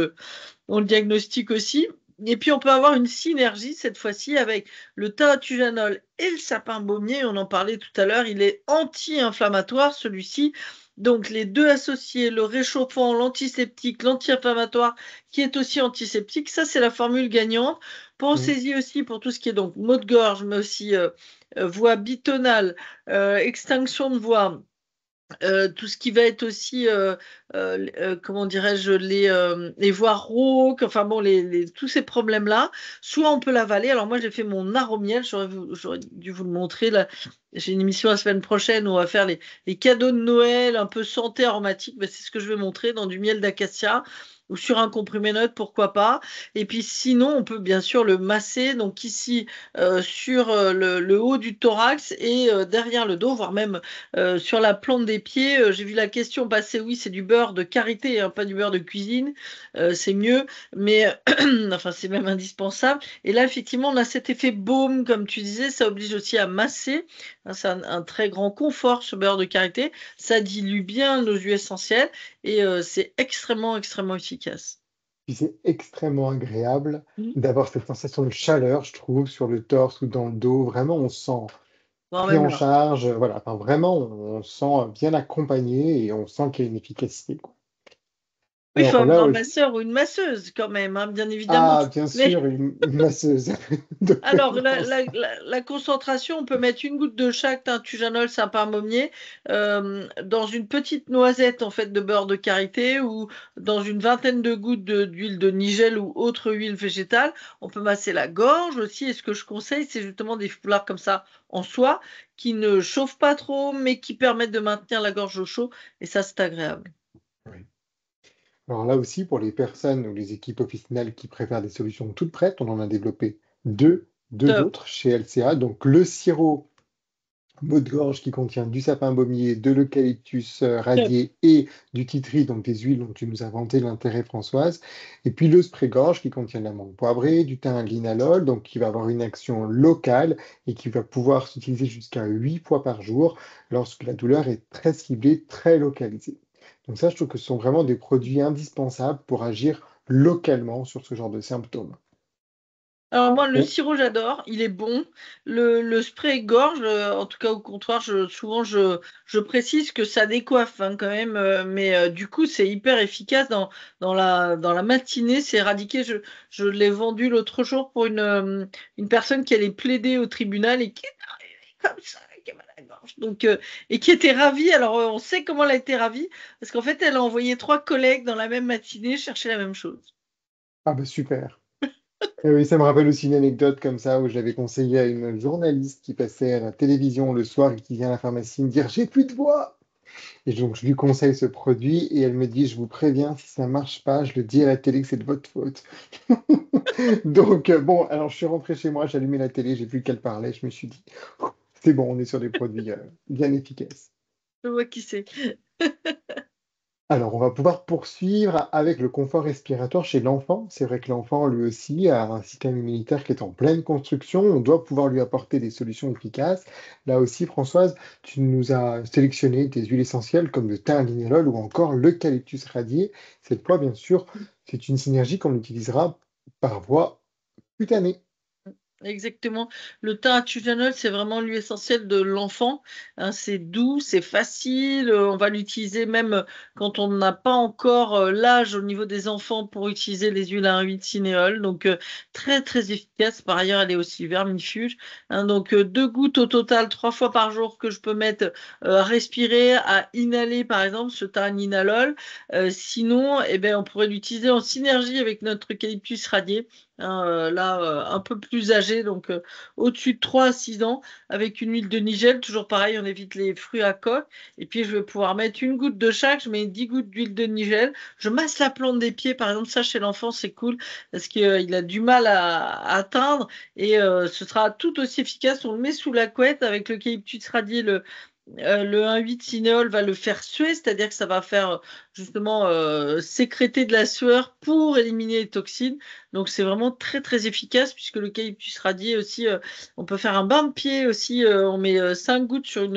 le diagnostique aussi. Et puis, on peut avoir une synergie cette fois-ci avec le théatujanol et le sapin baumier. On en parlait tout à l'heure. Il est anti-inflammatoire, celui-ci. Donc, les deux associés, le réchauffant, l'antiseptique, l'anti-inflammatoire, qui est aussi antiseptique, ça, c'est la formule gagnante Mm. Pensez-y aussi pour tout ce qui est donc maux de gorge, mais aussi voix bitonale, extinction de voix. Tout ce qui va être aussi, comment dirais-je, les voies rauques, enfin bon, tous ces problèmes-là, soit on peut l'avaler. Alors moi, j'ai fait mon aromiel, j'aurais dû vous le montrer. Là, j'ai une émission la semaine prochaine où on va faire les cadeaux de Noël, un peu santé aromatique. Ben, c'est ce que je vais montrer dans du miel d'acacia ou sur un comprimé neutre, pourquoi pas. Et puis sinon, on peut bien sûr le masser, donc ici, sur le haut du thorax et derrière le dos, voire même sur la plante des pieds. J'ai vu la question passer, oui, c'est du beurre de karité, hein, pas du beurre de cuisine, c'est mieux, mais enfin c'est même indispensable. Et là, effectivement, on a cet effet baume, comme tu disais, ça oblige aussi à masser. Hein, c'est un très grand confort, ce beurre de karité. Ça dilue bien nos huiles essentielles et c'est extrêmement, extrêmement efficace. Puis c'est extrêmement agréable Mhm. d'avoir cette sensation de chaleur, je trouve, sur le torse ou dans le dos. Vraiment, on se sent Bon, pris même en là. charge. Voilà, enfin, vraiment, on se sent bien accompagné et on sent qu'il y a une efficacité, quoi. Oui, il faut Alors là avoir un aussi, masseur ou une masseuse quand même, hein, bien évidemment. ah, bien Mais sûr, une masseuse de alors, la, préférence. la- la concentration, on peut mettre une goutte de chaque teintujanol, Saint-Parmentier, dans une petite noisette en fait de beurre de karité ou dans une vingtaine de gouttes d'huile de nigel ou autre huile végétale. On peut masser la gorge aussi. Et ce que je conseille, c'est justement des foulards comme ça en soie qui ne chauffent pas trop, mais qui permettent de maintenir la gorge au chaud. Et ça, c'est agréable. Oui. Alors là aussi, pour les personnes ou les équipes officinales qui préfèrent des solutions toutes prêtes, on en a développé deux Top. autres chez LCA. Donc le sirop mot de gorge qui contient du sapin baumier, de l'eucalyptus Top. radié et du titri, donc des huiles dont tu nous as vanté l'intérêt, Françoise. Et puis le spray-gorge qui contient de l'amande poivrée, du thym linalol, donc qui va avoir une action locale et qui va pouvoir s'utiliser jusqu'à 8 fois par jour lorsque la douleur est très ciblée, très localisée. Donc ça, je trouve que ce sont vraiment des produits indispensables pour agir localement sur ce genre de symptômes. Alors moi, le Bon, sirop, j'adore, il est bon. Le spray gorge, en tout cas au comptoir, souvent je précise que ça décoiffe hein, quand même, mais du coup c'est hyper efficace dans la matinée, c'est éradiqué. Je l'ai vendu l'autre jour pour une personne qui allait plaider au tribunal et qui est arrivée comme ça, qui avait la gorge. Donc, et qui était ravie. Alors on sait comment elle a été ravie, parce qu'en fait elle a envoyé 3 collègues dans la même matinée chercher la même chose. ah bah super. Et oui, ça me rappelle aussi une anecdote comme ça où j'avais conseillé à une journaliste qui passait à la télévision le soir et qui vient à la pharmacie me dire j'ai plus de voix. Et donc je lui conseille ce produit et elle me dit je vous préviens si ça marche pas, je le dis à la télé que c'est de votre faute. Donc bon, alors je suis rentré chez moi, j'ai allumé la télé, j'ai vu qu'elle parlait, je me suis dit c'est bon, on est sur des produits bien efficaces. Je vois qui c'est. Alors, on va pouvoir poursuivre avec le confort respiratoire chez l'enfant. C'est vrai que l'enfant, lui aussi, a un système immunitaire qui est en pleine construction. On doit pouvoir lui apporter des solutions efficaces. Là aussi, Françoise, tu nous as sélectionné des huiles essentielles comme le thym linalol ou encore l'eucalyptus radié. Cette fois, bien sûr, c'est une synergie qu'on utilisera par voie cutanée. Exactement. Le thym artisanal, c'est vraiment l'huile essentielle de l'enfant. Hein, c'est doux, c'est facile. On va l'utiliser même quand on n'a pas encore l'âge au niveau des enfants pour utiliser les huiles à 1,8 cinéole. Donc, très, très efficace. Par ailleurs, elle est aussi vermifuge. Hein, donc, 2 gouttes au total, 3 fois par jour que je peux mettre à respirer, à inhaler, par exemple, ce thym inalol. Sinon, eh ben, on pourrait l'utiliser en synergie avec notre eucalyptus radié hein, là un peu plus âgé, donc au-dessus de 3 à 6 ans, avec une huile de nigel, toujours pareil, on évite les fruits à coque, et puis je vais pouvoir mettre une goutte de chaque, je mets 10 gouttes d'huile de nigel, je masse la plante des pieds, par exemple, ça chez l'enfant c'est cool, parce qu'il a du mal à atteindre, et ce sera tout aussi efficace, on le met sous la couette avec l'eucalyptus radié, le 1,8 cinéole va le faire suer, c'est-à-dire que ça va faire justement sécréter de la sueur pour éliminer les toxines. Donc c'est vraiment très très efficace puisque l'eucalyptus radié aussi, on peut faire un bain de pied aussi. On met 5 gouttes sur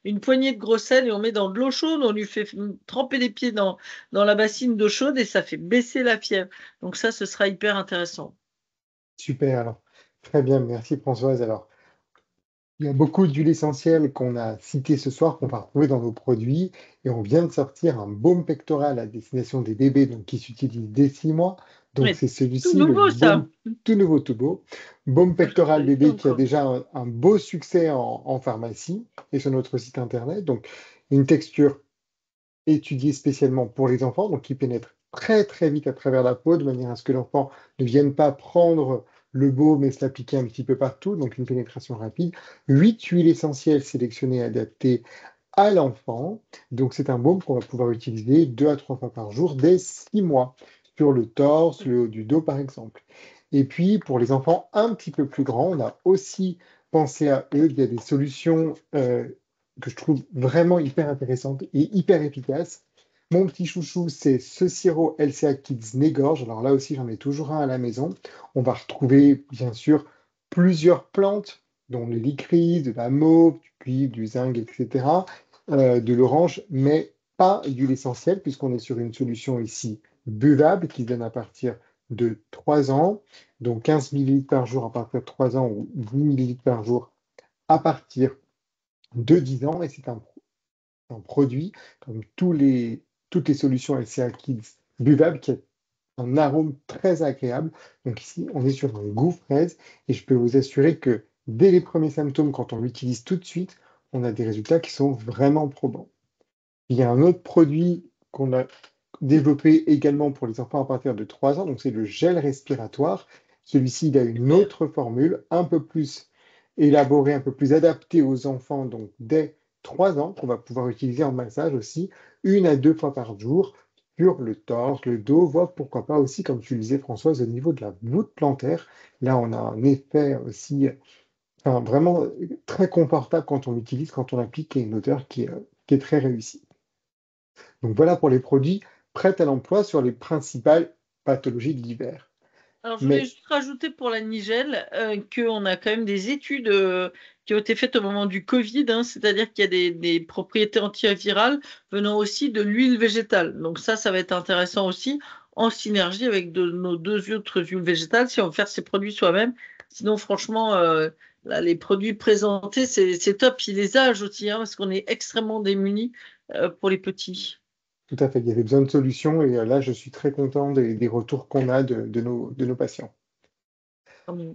une poignée de gros sel et on met dans de l'eau chaude. On lui fait tremper les pieds dans la bassine d'eau chaude et ça fait baisser la fièvre. Donc ça, ce sera hyper intéressant. Super, alors. Très bien, merci Françoise. Alors, il y a beaucoup d'huiles essentielles qu'on a citées ce soir, qu'on va retrouver dans nos produits. Et on vient de sortir un baume pectoral à destination des bébés, donc qui s'utilise dès 6 mois. Donc, Ouais, c'est tout celui-ci, le nouveau ça. baume tout nouveau, tout beau. Baume Moi, je ne pectoral connais pas bébé qui a encore. déjà un beau succès en pharmacie et sur notre site internet. Donc, une texture étudiée spécialement pour les enfants, donc qui pénètre très très vite à travers la peau, de manière à ce que l'enfant ne vienne pas prendre le baume et se l'appliquer un petit peu partout, donc une pénétration rapide. 8 huiles essentielles sélectionnées et adaptées à l'enfant. Donc c'est un baume qu'on va pouvoir utiliser 2 à 3 fois par jour dès 6 mois, sur le torse, le haut du dos par exemple. Et puis pour les enfants un petit peu plus grands, on a aussi pensé à eux. Il y a des solutions que je trouve vraiment hyper intéressantes et hyper efficaces. Mon petit chouchou, c'est ce sirop LCA Kids Négorge. Alors là aussi, j'en ai toujours un à la maison. On va retrouver, bien sûr, plusieurs plantes, dont le licorice, de la mauve, du cuivre, du zinc, etc., de l'orange, mais pas d'huile essentielle, puisqu'on est sur une solution ici buvable qui se donne à partir de 3 ans, donc 15 millilitres par jour à partir de 3 ans ou 10 millilitres par jour à partir de 10 ans. Et c'est un produit, comme toutes les solutions LCA Kids buvables, qui a un arôme très agréable. Donc ici, on est sur un goût fraise et je peux vous assurer que dès les premiers symptômes, quand on l'utilise tout de suite, on a des résultats qui sont vraiment probants. Il y a un autre produit qu'on a développé également pour les enfants à partir de 3 ans, donc c'est le gel respiratoire. Celui-ci, il a une Super. autre formule, un peu plus élaborée, un peu plus adaptée aux enfants, donc dès 3 ans, qu'on va pouvoir utiliser en massage aussi, 1 à 2 fois par jour, sur le torse, le dos, voire pourquoi pas aussi, comme tu le disais Françoise, au niveau de la voûte plantaire. Là, on a un effet aussi, enfin, vraiment très confortable quand on l'utilise, quand on l'applique, et une odeur qui est très réussie. Donc voilà pour les produits prêts à l'emploi sur les principales pathologies de l'hiver. Alors, je voulais Mais juste rajouter pour la nigelle qu'on a quand même des études qui ont été faites au moment du Covid, hein, c'est-à-dire qu'il y a des propriétés antivirales venant aussi de l'huile végétale. Donc ça va être intéressant aussi en synergie avec nos deux autres huiles végétales si on veut faire ces produits soi-même. Sinon, franchement, là, les produits présentés, c'est top. Puis les âges aussi, hein, parce qu'on est extrêmement démunis pour les petits. tout à fait, il y avait besoin de solutions et là, je suis très content des retours qu'on a de nos patients.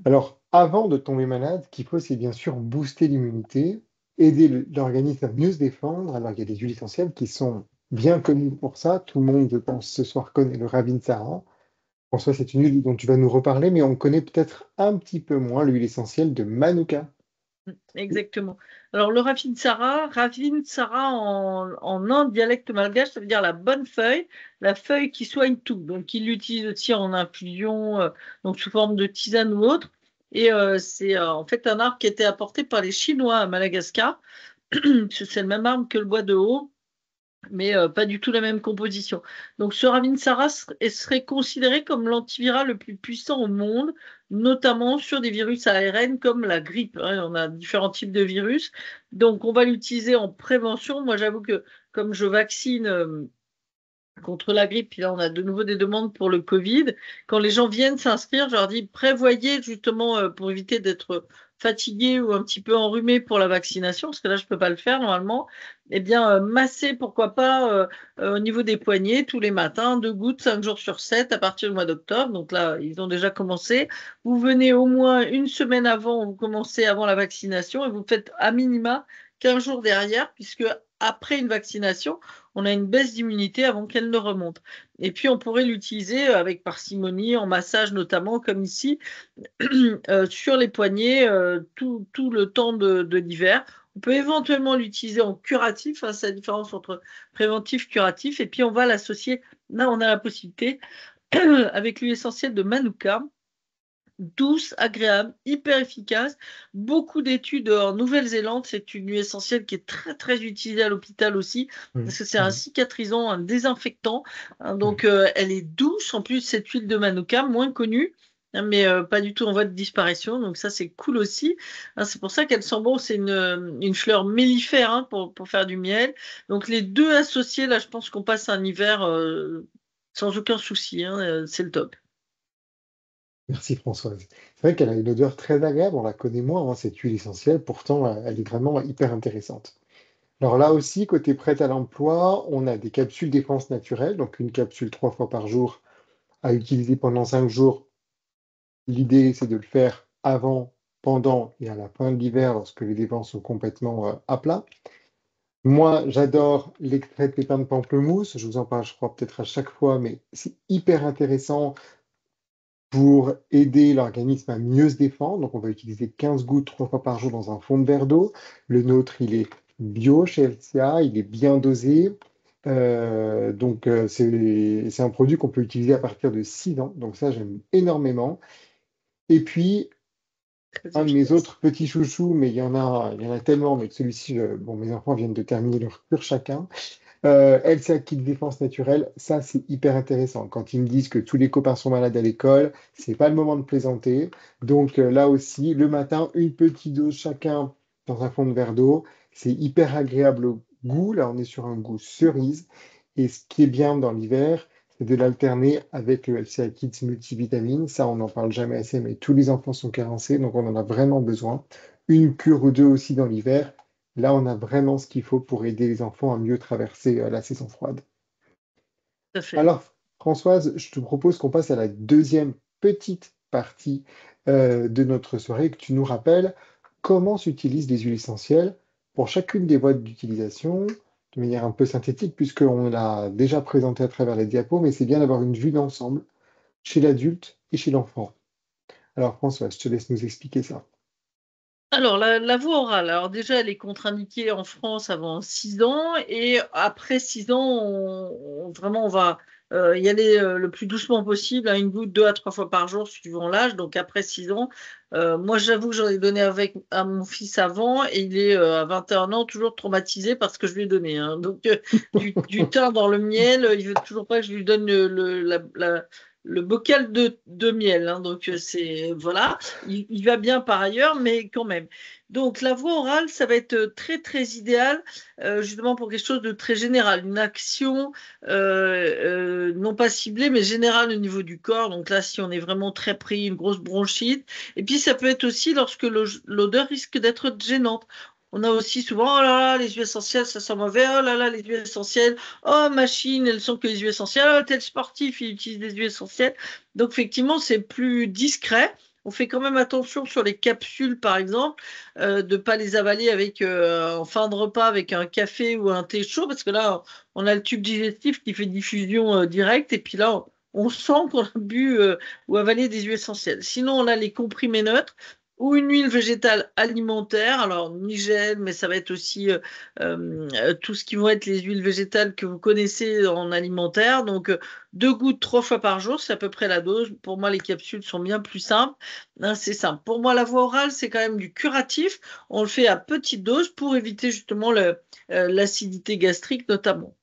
Alors, avant de tomber malade, ce qu'il faut, c'est bien sûr booster l'immunité, aider l'organisme à mieux se défendre. Alors, il y a des huiles essentielles qui sont bien connues pour ça. Tout le monde, je pense, ce soir connaît le Ravinsara. François, c'est une huile dont tu vas nous reparler, mais on connaît peut-être un petit peu moins l'huile essentielle de Manuka. Exactement. Alors, le Ravin Sara en un dialecte malgache, ça veut dire la bonne feuille, la feuille qui soigne tout. Donc, il l'utilise aussi en infusion, donc sous forme de tisane ou autre. Et c'est en fait un arbre qui a été apporté par les Chinois à Madagascar. C'est le même arbre que le bois de haut, mais pas du tout la même composition. Donc ce Ravinsara serait considéré comme l'antiviral le plus puissant au monde, notamment sur des virus ARN comme la grippe, hein. On a différents types de virus, donc on va l'utiliser en prévention. Moi, j'avoue que comme je vaccine contre la grippe, puis là on a de nouveau des demandes pour le Covid. Quand les gens viennent s'inscrire, je leur dis prévoyez justement pour éviter d'être fatigué ou un petit peu enrhumé pour la vaccination, parce que là je peux pas le faire normalement. Eh bien, masser pourquoi pas au niveau des poignets tous les matins, 2 gouttes, 5 jours sur 7 à partir du mois d'octobre. Donc là, ils ont déjà commencé. Vous venez au moins une semaine avant, vous commencez avant la vaccination et vous faites à minima 15 jours derrière, puisque après une vaccination, on a une baisse d'immunité avant qu'elle ne remonte. Et puis, on pourrait l'utiliser avec parcimonie, en massage notamment, comme ici, sur les poignets tout le temps de l'hiver. On peut éventuellement l'utiliser en curatif, hein, c'est la différence entre préventif et curatif. Et puis, on va l'associer, là, on a la possibilité, avec l'huile essentielle de Manuka, douce, agréable, hyper efficace. Beaucoup d'études en Nouvelle-Zélande, c'est une huile essentielle qui est très très utilisée à l'hôpital aussi, Mhm, parce que c'est un mhm, cicatrisant, un désinfectant, hein. mhm. Donc elle est douce, en plus cette huile de Manuka, moins connue, hein, mais pas du tout en voie de disparition, donc ça c'est cool aussi, hein. C'est pour ça qu'elle sent bon, c'est une fleur mellifère, hein, pour faire du miel. Donc les deux associés, là je pense qu'on passe un hiver sans aucun souci, hein, c'est le top. Merci Françoise. C'est vrai qu'elle a une odeur très agréable, on la connaît moins, hein, cette huile essentielle, pourtant elle est vraiment hyper intéressante. Alors là aussi, côté prêt à l'emploi, on a des capsules défense naturelle, donc une capsule 3 fois par jour à utiliser pendant 5 jours. L'idée, c'est de le faire avant, pendant et à la fin de l'hiver lorsque les dépenses sont complètement à plat. Moi, j'adore l'extrait de pépins de pamplemousse. Je vous en parle, je crois, peut-être à chaque fois, mais c'est hyper intéressant pour aider l'organisme à mieux se défendre. Donc, on va utiliser 15 gouttes 3 fois par jour dans un fond de verre d'eau. Le nôtre, il est bio chez LCA, il est bien dosé. Donc, c'est un produit qu'on peut utiliser à partir de 6 ans. Donc, ça, j'aime énormément. Et puis, Très un de mes efficace. autres petits chouchous, mais il y en a tellement, mais celui-ci, bon, mes enfants viennent de terminer leur cure chacun. LCA Kit Défense Naturelle, ça c'est hyper intéressant. Quand ils me disent que tous les copains sont malades à l'école, c'est pas le moment de plaisanter. Donc là aussi, le matin, une petite dose chacun dans un fond de verre d'eau. C'est hyper agréable au goût. Là, on est sur un goût cerise. Et ce qui est bien dans l'hiver, c'est de l'alterner avec le LCA Kids multivitamine. Ça, on n'en parle jamais assez, mais tous les enfants sont carencés, donc on en a vraiment besoin. Une cure ou deux aussi dans l'hiver. Là, on a vraiment ce qu'il faut pour aider les enfants à mieux traverser la saison froide. Tout à fait. Alors, Françoise, je te propose qu'on passe à la deuxième petite partie de notre soirée, que tu nous rappelles comment s'utilisent les huiles essentielles pour chacune des voies d'utilisation, de manière un peu synthétique, puisqu'on l'a déjà présenté à travers les diapos, mais c'est bien d'avoir une vue d'ensemble chez l'adulte et chez l'enfant. Alors, Françoise, je te laisse nous expliquer ça. Alors, la voie orale, alors déjà, elle est contre-indiquée en France avant 6 ans et après 6 ans, vraiment, on va y aller le plus doucement possible, à une goutte 2 à 3 fois par jour, suivant l'âge. Donc, après 6 ans, moi, j'avoue que j'en ai donné à mon fils avant et il est à 21 ans, toujours traumatisé parce que je lui ai donné, hein. Donc, du thym dans le miel, il veut toujours pas que je lui donne le bocal de miel, hein. Donc, voilà. Il va bien par ailleurs, mais quand même. Donc, la voie orale, ça va être très, très idéal, justement pour quelque chose de très général. Une action, non pas ciblée, mais générale au niveau du corps. Donc là, si on est vraiment très pris, une grosse bronchite. Et puis, ça peut être aussi lorsque l'odeur risque d'être gênante. On a aussi souvent, oh là là, les huiles essentielles, ça sent mauvais, oh là là, les huiles essentielles, oh machine, elles sont que les huiles essentielles, oh tel sportif, il utilise des huiles essentielles. Donc, effectivement, c'est plus discret. On fait quand même attention sur les capsules, par exemple, de ne pas les avaler en fin de repas avec un café ou un thé chaud, parce que là, on a le tube digestif qui fait diffusion directe, et puis là, on sent qu'on a bu ou avalé des huiles essentielles. Sinon, on a les comprimés neutres ou une huile végétale alimentaire, alors ni gel, mais ça va être aussi tout ce qui vont être les huiles végétales que vous connaissez en alimentaire. Donc, 2 gouttes 3 fois par jour, c'est à peu près la dose. Pour moi, les capsules sont bien plus simples. Hein, c'est simple. Pour moi, la voie orale, c'est quand même du curatif. On le fait à petite dose pour éviter justement l'acidité gastrique notamment.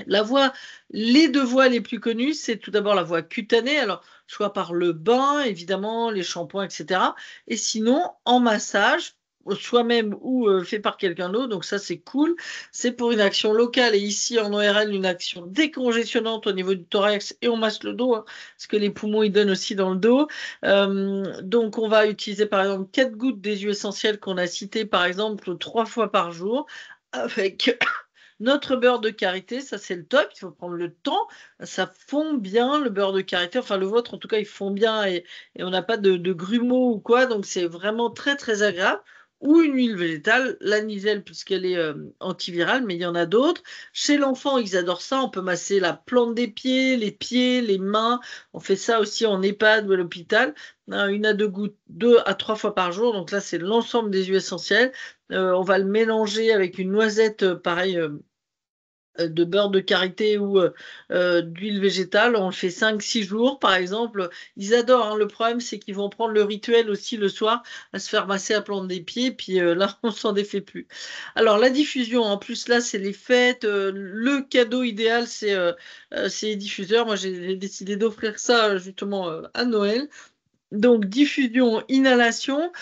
La voie, les deux voies les plus connues, c'est tout d'abord la voie cutanée, alors soit par le bain, évidemment, les shampoings, etc. Et sinon, en massage, soi-même ou fait par quelqu'un d'autre, donc ça c'est cool. C'est pour une action locale et ici en ORL, une action décongestionnante au niveau du thorax et on masse le dos, hein, parce que les poumons ils donnent aussi dans le dos. Donc on va utiliser par exemple 4 gouttes des huiles essentielles qu'on a citées par exemple 3 fois par jour avec notre beurre de karité, ça c'est le top, il faut prendre le temps, ça fond bien le beurre de karité, enfin le vôtre en tout cas il fond bien et on n'a pas de grumeaux ou quoi, donc c'est vraiment très très agréable. Ou une huile végétale, l'aniselle puisqu'elle est antivirale, mais il y en a d'autres. Chez l'enfant, ils adorent ça, on peut masser la plante des pieds, les mains, on fait ça aussi en EHPAD ou à l'hôpital. Hein, 1 à 2 gouttes, 2 à 3 fois par jour, donc là c'est l'ensemble des huiles essentielles. On va le mélanger avec une noisette, pareil, de beurre de karité ou d'huile végétale. On le fait 5 6 jours, par exemple. Ils adorent, hein. Le problème, c'est qu'ils vont prendre le rituel aussi le soir à se faire masser à plante des pieds. Puis là, on s'en défait plus. Alors, la diffusion, en plus, là, c'est les fêtes. Le cadeau idéal, c'est les diffuseurs. Moi, j'ai décidé d'offrir ça justement à Noël. Donc, diffusion, inhalation.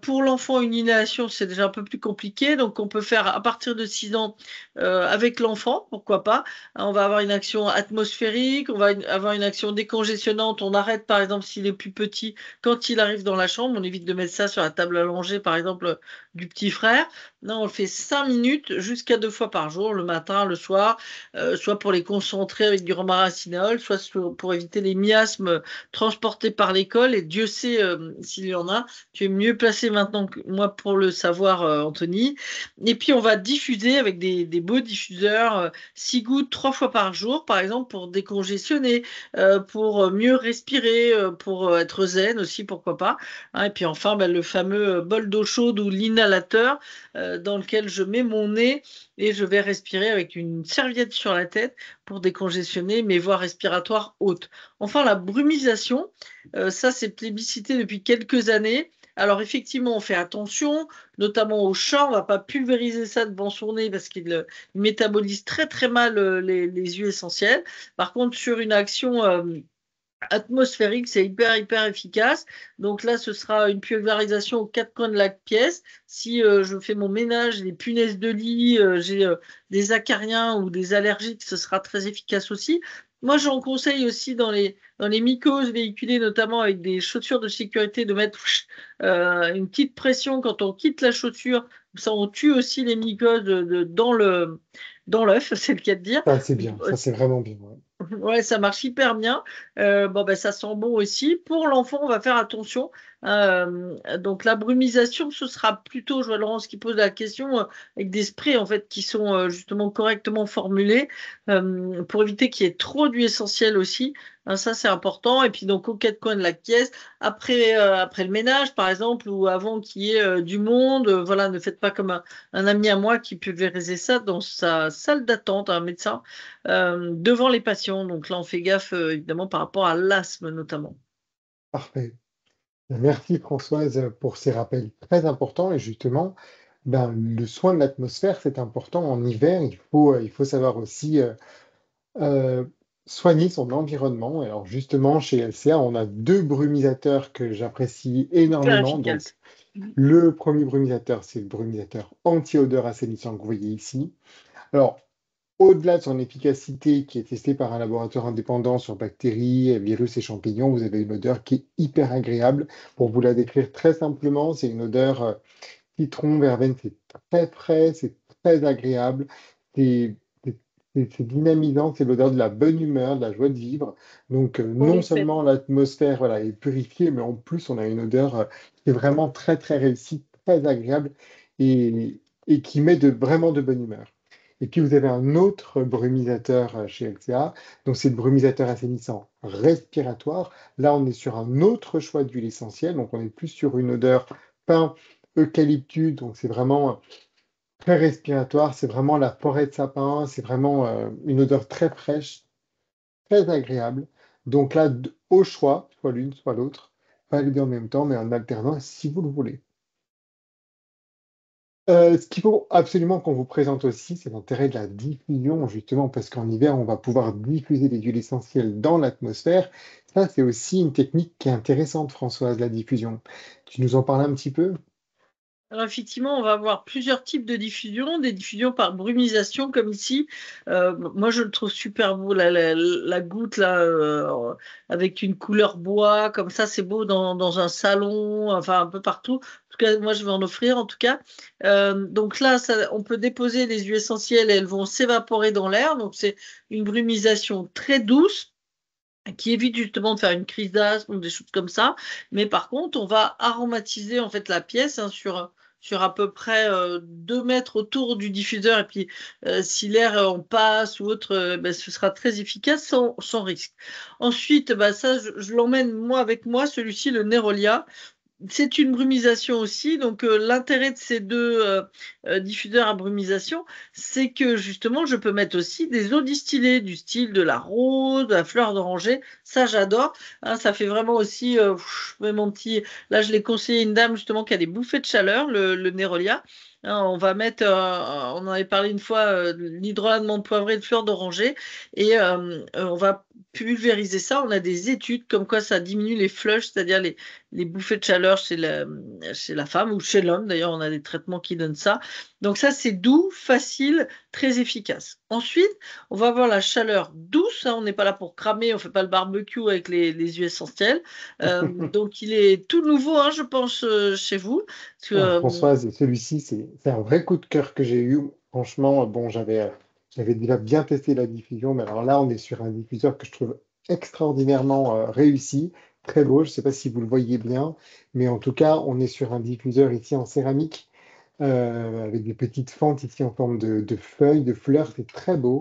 Pour l'enfant, une inhalation, c'est déjà un peu plus compliqué. Donc, on peut faire à partir de 6 ans avec l'enfant, pourquoi pas. On va avoir une action atmosphérique, on va avoir une action décongestionnante. On arrête, par exemple, s'il est plus petit, quand il arrive dans la chambre, on évite de mettre ça sur la table allongée, par exemple, du petit frère. Non, on le fait 5 minutes jusqu'à 2 fois par jour, le matin, le soir, soit pour les concentrer avec du rhamaracinol, soit pour éviter les miasmes transportés par l'école. Et Dieu sait s'il y en a. Tu es mieux placé maintenant que moi pour le savoir, Anthony. Et puis on va diffuser avec des beaux diffuseurs, 6 gouttes 3 fois par jour, par exemple, pour décongestionner, pour mieux respirer, pour être zen aussi, pourquoi pas. Hein. Et puis enfin, ben, le fameux bol d'eau chaude ou l'inhalateur dans lequel je mets mon nez et je vais respirer avec une serviette sur la tête pour décongestionner mes voies respiratoires hautes. Enfin, la brumisation, ça c'est plébiscité depuis quelques années. Alors effectivement, on fait attention, notamment au chat, on ne va pas pulvériser ça devant son nez parce qu'il métabolise très très mal les huiles essentielles. Par contre, sur une action atmosphérique, c'est hyper, hyper efficace. Donc là, ce sera une pulvérisation aux quatre coins de la pièce. Si je fais mon ménage, les punaises de lit, j'ai des acariens ou des allergiques, ce sera très efficace aussi. Moi, j'en conseille aussi dans les mycoses véhiculées, notamment avec des chaussures de sécurité, de mettre une petite pression quand on quitte la chaussure. Ça, on tue aussi les mycoses dans l'œuf, c'est le cas de dire. Ça, c'est bien, ça, c'est vraiment bien. Ouais. Ouais, ça marche hyper bien. Bon, ben, ça sent bon aussi. Pour l'enfant, on va faire attention. Donc, la brumisation, ce sera plutôt, je vois Laurence qui pose la question, avec des sprays en fait qui sont justement correctement formulés pour éviter qu'il y ait trop d'huile essentielle aussi. Hein, ça, c'est important. Et puis, donc, aux quatre coins de la pièce, après le ménage, par exemple, ou avant qu'il y ait du monde, voilà, ne faites pas comme un ami à moi qui pulvérisait ça dans sa salle d'attente, un médecin devant les patients. Donc là, on fait gaffe, évidemment, par rapport à l'asthme notamment. Parfait. Merci Françoise pour ces rappels très importants. Et justement, ben, le soin de l'atmosphère, c'est important. En hiver, il faut savoir aussi euh, soigner son environnement. Alors justement, chez LCA, on a deux brumisateurs que j'apprécie Super énormément. Donc, efficace. le premier brumisateur, c'est le brumisateur anti-odeur assainissant que vous voyez ici. Alors, au-delà de son efficacité qui est testée par un laboratoire indépendant sur bactéries, virus et champignons, vous avez une odeur qui est hyper agréable. Pour vous la décrire très simplement, c'est une odeur citron, verveine, c'est très frais, c'est très agréable, c'est c'est- c'est dynamisant, c'est l'odeur de la bonne humeur, de la joie de vivre. Donc Pour non les fêtes. seulement l'atmosphère voilà, est purifiée, mais en plus on a une odeur qui est vraiment très très réussie, très agréable et qui met vraiment de bonne humeur. Et puis vous avez un autre brumisateur chez LCA, donc c'est le brumisateur assainissant respiratoire. Là, on est sur un autre choix d'huile essentielle, donc on est plus sur une odeur pin eucalyptus, donc c'est vraiment très respiratoire, c'est vraiment la forêt de sapin, c'est vraiment une odeur très fraîche, très agréable. Donc là, au choix, soit l'une, soit l'autre, pas les deux en même temps, mais en alternant si vous le voulez. Ce qu'il faut absolument qu'on vous présente aussi, c'est l'intérêt de la diffusion, justement, parce qu'en hiver, on va pouvoir diffuser des huiles essentielles dans l'atmosphère. Ça, c'est aussi une technique qui est intéressante, Françoise, la diffusion. Tu nous en parles un petit peu? Alors effectivement, on va avoir plusieurs types de diffusion, des diffusions par brumisation comme ici. Moi, je le trouve super beau, la goutte là, avec une couleur bois, comme ça, c'est beau dans un salon, enfin un peu partout. En tout cas, moi, je vais en offrir en tout cas. Donc là, on peut déposer les huiles essentielles et elles vont s'évaporer dans l'air. Donc c'est une brumisation très douce qui évite justement de faire une crise d'asthme ou des choses comme ça. Mais par contre, on va aromatiser en fait la pièce hein, sur à peu près 2 mètres autour du diffuseur. Et puis, si l'air en passe ou autre, ben, ce sera très efficace sans risque. Ensuite, ben, ça, je l'emmène moi avec moi, celui-ci, le Nerolia. C'est une brumisation aussi. Donc, l'intérêt de ces deux diffuseurs à brumisation, c'est que justement, je peux mettre aussi des eaux distillées du style de la rose, de la fleur d'oranger. Ça, j'adore. Hein, ça fait vraiment aussi, mon petit. Là, je l'ai conseillé à une dame justement qui a des bouffées de chaleur, le Nérolia. Hein, on va mettre, on en avait parlé une fois, de l'hydrolat de menthe poivrée de fleur d'oranger et on va pulvériser ça. On a des études comme quoi ça diminue les flushs, c'est-à-dire les bouffées de chaleur chez la femme ou chez l'homme. D'ailleurs, on a des traitements qui donnent ça. Donc ça, c'est doux, facile, très efficace. Ensuite, on va avoir la chaleur douce. Hein, on n'est pas là pour cramer, on ne fait pas le barbecue avec les huiles essentielles. Donc il est tout nouveau, hein, je pense, chez vous. Parce que, Ah, Françoise, celui-ci, c'est c'est un vrai coup de cœur que j'ai eu. Franchement, bon, j'avais déjà bien testé la diffusion, mais alors là, on est sur un diffuseur que je trouve extraordinairement réussi, très beau. Je ne sais pas si vous le voyez bien, mais en tout cas, on est sur un diffuseur ici en céramique, avec des petites fentes ici en forme de feuilles, de fleurs. C'est très beau.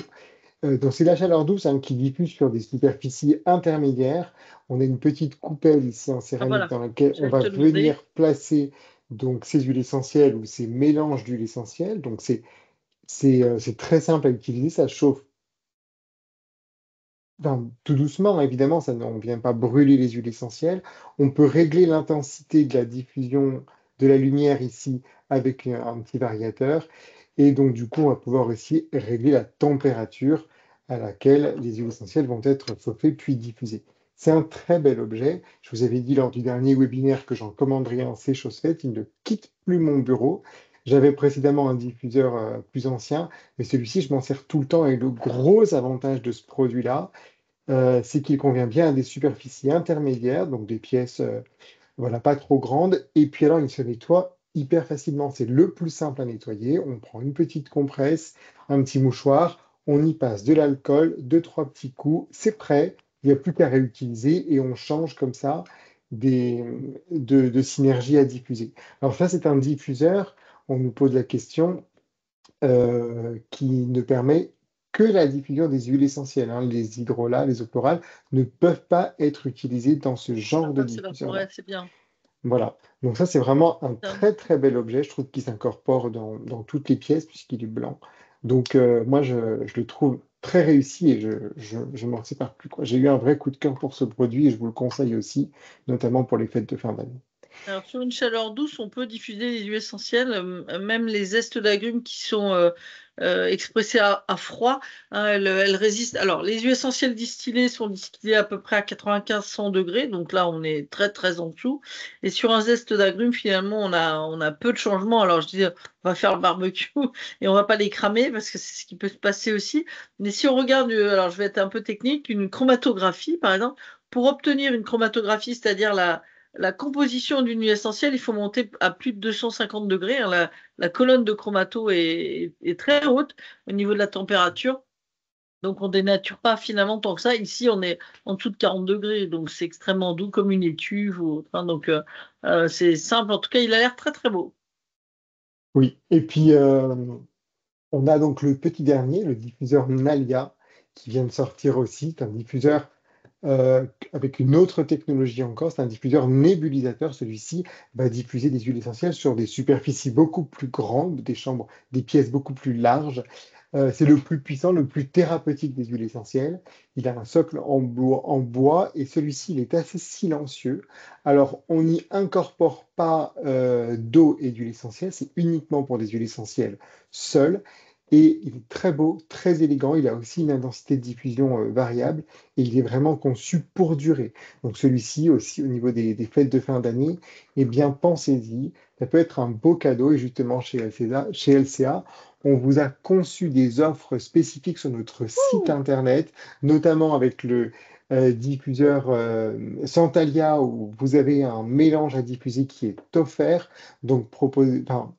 Donc c'est la chaleur douce, hein, qui diffuse sur des superficies intermédiaires. On a une petite coupelle ici en Ah, céramique voilà, dans laquelle on j'allais va te demander. venir placer donc ces huiles essentielles ou ces mélanges d'huiles essentielles. Donc c'est très simple à utiliser, ça chauffe, enfin, tout doucement, évidemment, ça, on ne vient pas brûler les huiles essentielles. On peut régler l'intensité de la diffusion de la lumière ici avec un petit variateur. Et donc, du coup, on va pouvoir aussi régler la température à laquelle les huiles essentielles vont être chauffées puis diffusées. C'est un très bel objet. Je vous avais dit lors du dernier webinaire que j'en commanderais un, c'est chose faite. Il ne quitte plus mon bureau. J'avais précédemment un diffuseur plus ancien, mais celui-ci, je m'en sers tout le temps. Et le gros avantage de ce produit-là, c'est qu'il convient bien à des superficies intermédiaires, donc des pièces voilà, pas trop grandes. Et puis alors, il se nettoie hyper facilement. C'est le plus simple à nettoyer. On prend une petite compresse, un petit mouchoir, on y passe de l'alcool, deux, trois petits coups, c'est prêt. Il n'y a plus qu'à réutiliser et on change comme ça des, de synergie à diffuser. Alors ça, c'est un diffuseur. On nous pose la question, qui ne permet que la diffusion des huiles essentielles, hein. Les hydrolats, les eaux chlorales ne peuvent pas être utilisés dans ce Ah, genre de ça, c'est la forêt, diffuseur-là. c'est bien. Voilà. Donc ça, c'est vraiment un Tiens. très très bel objet. Je trouve qu'il s'incorpore dans toutes les pièces puisqu'il est blanc. Donc moi, je le trouve très réussi et je m'en sépare plus, quoi. J'ai eu un vrai coup de cœur pour ce produit et je vous le conseille aussi, notamment pour les fêtes de fin d'année. Alors, sur une chaleur douce, on peut diffuser les huiles essentielles, même les zestes d'agrumes qui sont expressés à froid, hein, elles résistent. Alors, les huiles essentielles distillées sont distillées à peu près à 95-100 degrés, donc là, on est très, très en dessous. Et sur un zeste d'agrumes, finalement, on a peu de changements. Alors, je dis, on va faire le barbecue et on va pas les cramer parce que c'est ce qui peut se passer aussi. Mais si on regarde, alors je vais être un peu technique, une chromatographie, par exemple, pour obtenir une chromatographie, c'est-à-dire la composition d'une huile essentielle, il faut monter à plus de 250 degrés, hein. La colonne de chromato est très haute au niveau de la température. Donc, on dénature pas finalement tant que ça. Ici, on est en dessous de 40 degrés. Donc, c'est extrêmement doux comme une étuve ou autre, hein. Donc, c'est simple. En tout cas, il a l'air très, très beau. Oui. Et puis, on a donc le petit dernier, le diffuseur Nalia, qui vient de sortir aussi. C'est un diffuseur avec une autre technologie encore, c'est un diffuseur nébulisateur. Celui-ci va diffuser des huiles essentielles sur des superficies beaucoup plus grandes, des chambres, des pièces beaucoup plus larges. C'est le plus puissant, le plus thérapeutique des huiles essentielles. Il a un socle en bois et celui-ci, il est assez silencieux. Alors, on n'y incorpore pas d'eau et d'huile essentielle, c'est uniquement pour des huiles essentielles seules. Et il est très beau, très élégant. Il a aussi une intensité de diffusion variable et il est vraiment conçu pour durer. Donc celui-ci aussi au niveau des fêtes de fin d'année, eh bien pensez-y, ça peut être un beau cadeau et justement chez LCA, on vous a conçu des offres spécifiques sur notre site Ouh. internet, notamment avec le diffuseur Santalia où vous avez un mélange à diffuser qui est offert. Donc enfin,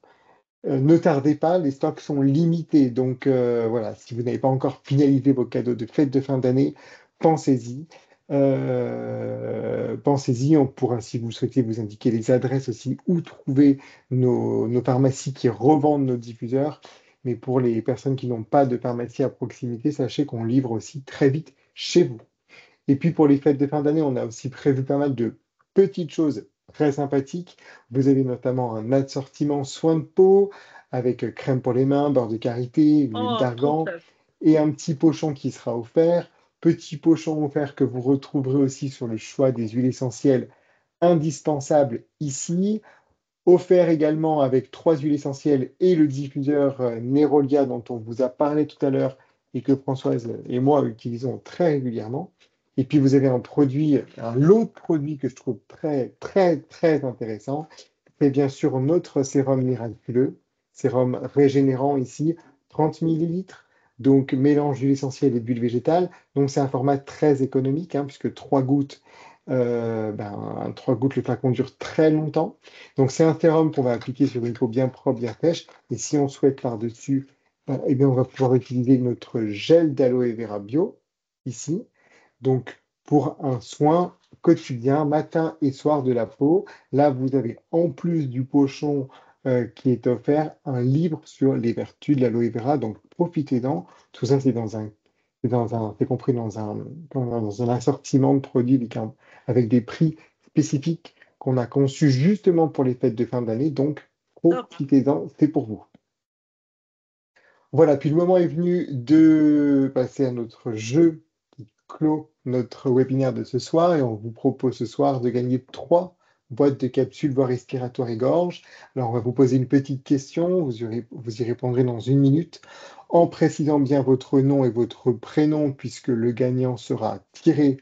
ne tardez pas, les stocks sont limités. Donc voilà, si vous n'avez pas encore finalisé vos cadeaux de fête de fin d'année, pensez-y. Pensez-y, on pourra, si vous souhaitez, vous indiquer les adresses aussi où trouver nos pharmacies qui revendent nos diffuseurs. Mais pour les personnes qui n'ont pas de pharmacie à proximité, sachez qu'on livre aussi très vite chez vous. Et puis pour les fêtes de fin d'année, on a aussi prévu pas mal de petites choses très sympathiques. Vous avez notamment un assortiment soins de peau avec crème pour les mains, beurre de karité, huile Oh, trop d'argan classe. et un petit pochon qui sera offert. Petit pochon offert que vous retrouverez aussi sur le choix des huiles essentielles indispensables ici. Offert également avec trois huiles essentielles et le diffuseur Nerolia dont on vous a parlé tout à l'heure et que Françoise et moi utilisons très régulièrement. Et puis vous avez un lot de produits que je trouve très très très intéressant. C'est bien sûr notre sérum miraculeux, sérum régénérant ici, 30 millilitres. Donc mélange d'huile essentielle et d'huile végétale. Donc c'est un format très économique, hein, puisque 3 gouttes 3 gouttes, le flacon dure très longtemps. Donc c'est un sérum qu'on va appliquer sur une peau bien propre, bien fraîche. Et si on souhaite par-dessus, eh bien, on va pouvoir utiliser notre gel d'aloe vera bio, ici. Donc pour un soin quotidien, matin et soir de la peau, là vous avez en plus du pochon qui est offert, un livre sur les vertus de l'aloe vera. Donc profitez-en. Tout ça, c'est compris dans un assortiment de produits avec des prix spécifiques qu'on a conçus justement pour les fêtes de fin d'année. Donc, Top. profitez-en, c'est pour vous. Voilà, puis le moment est venu de passer à notre jeu qui clôt notre webinaire de ce soir et on vous propose ce soir de gagner 3 boîtes de capsules voies respiratoires et gorge. Alors, on va vous poser une petite question, vous y répondrez dans 1 minute en précisant bien votre nom et votre prénom puisque le gagnant sera tiré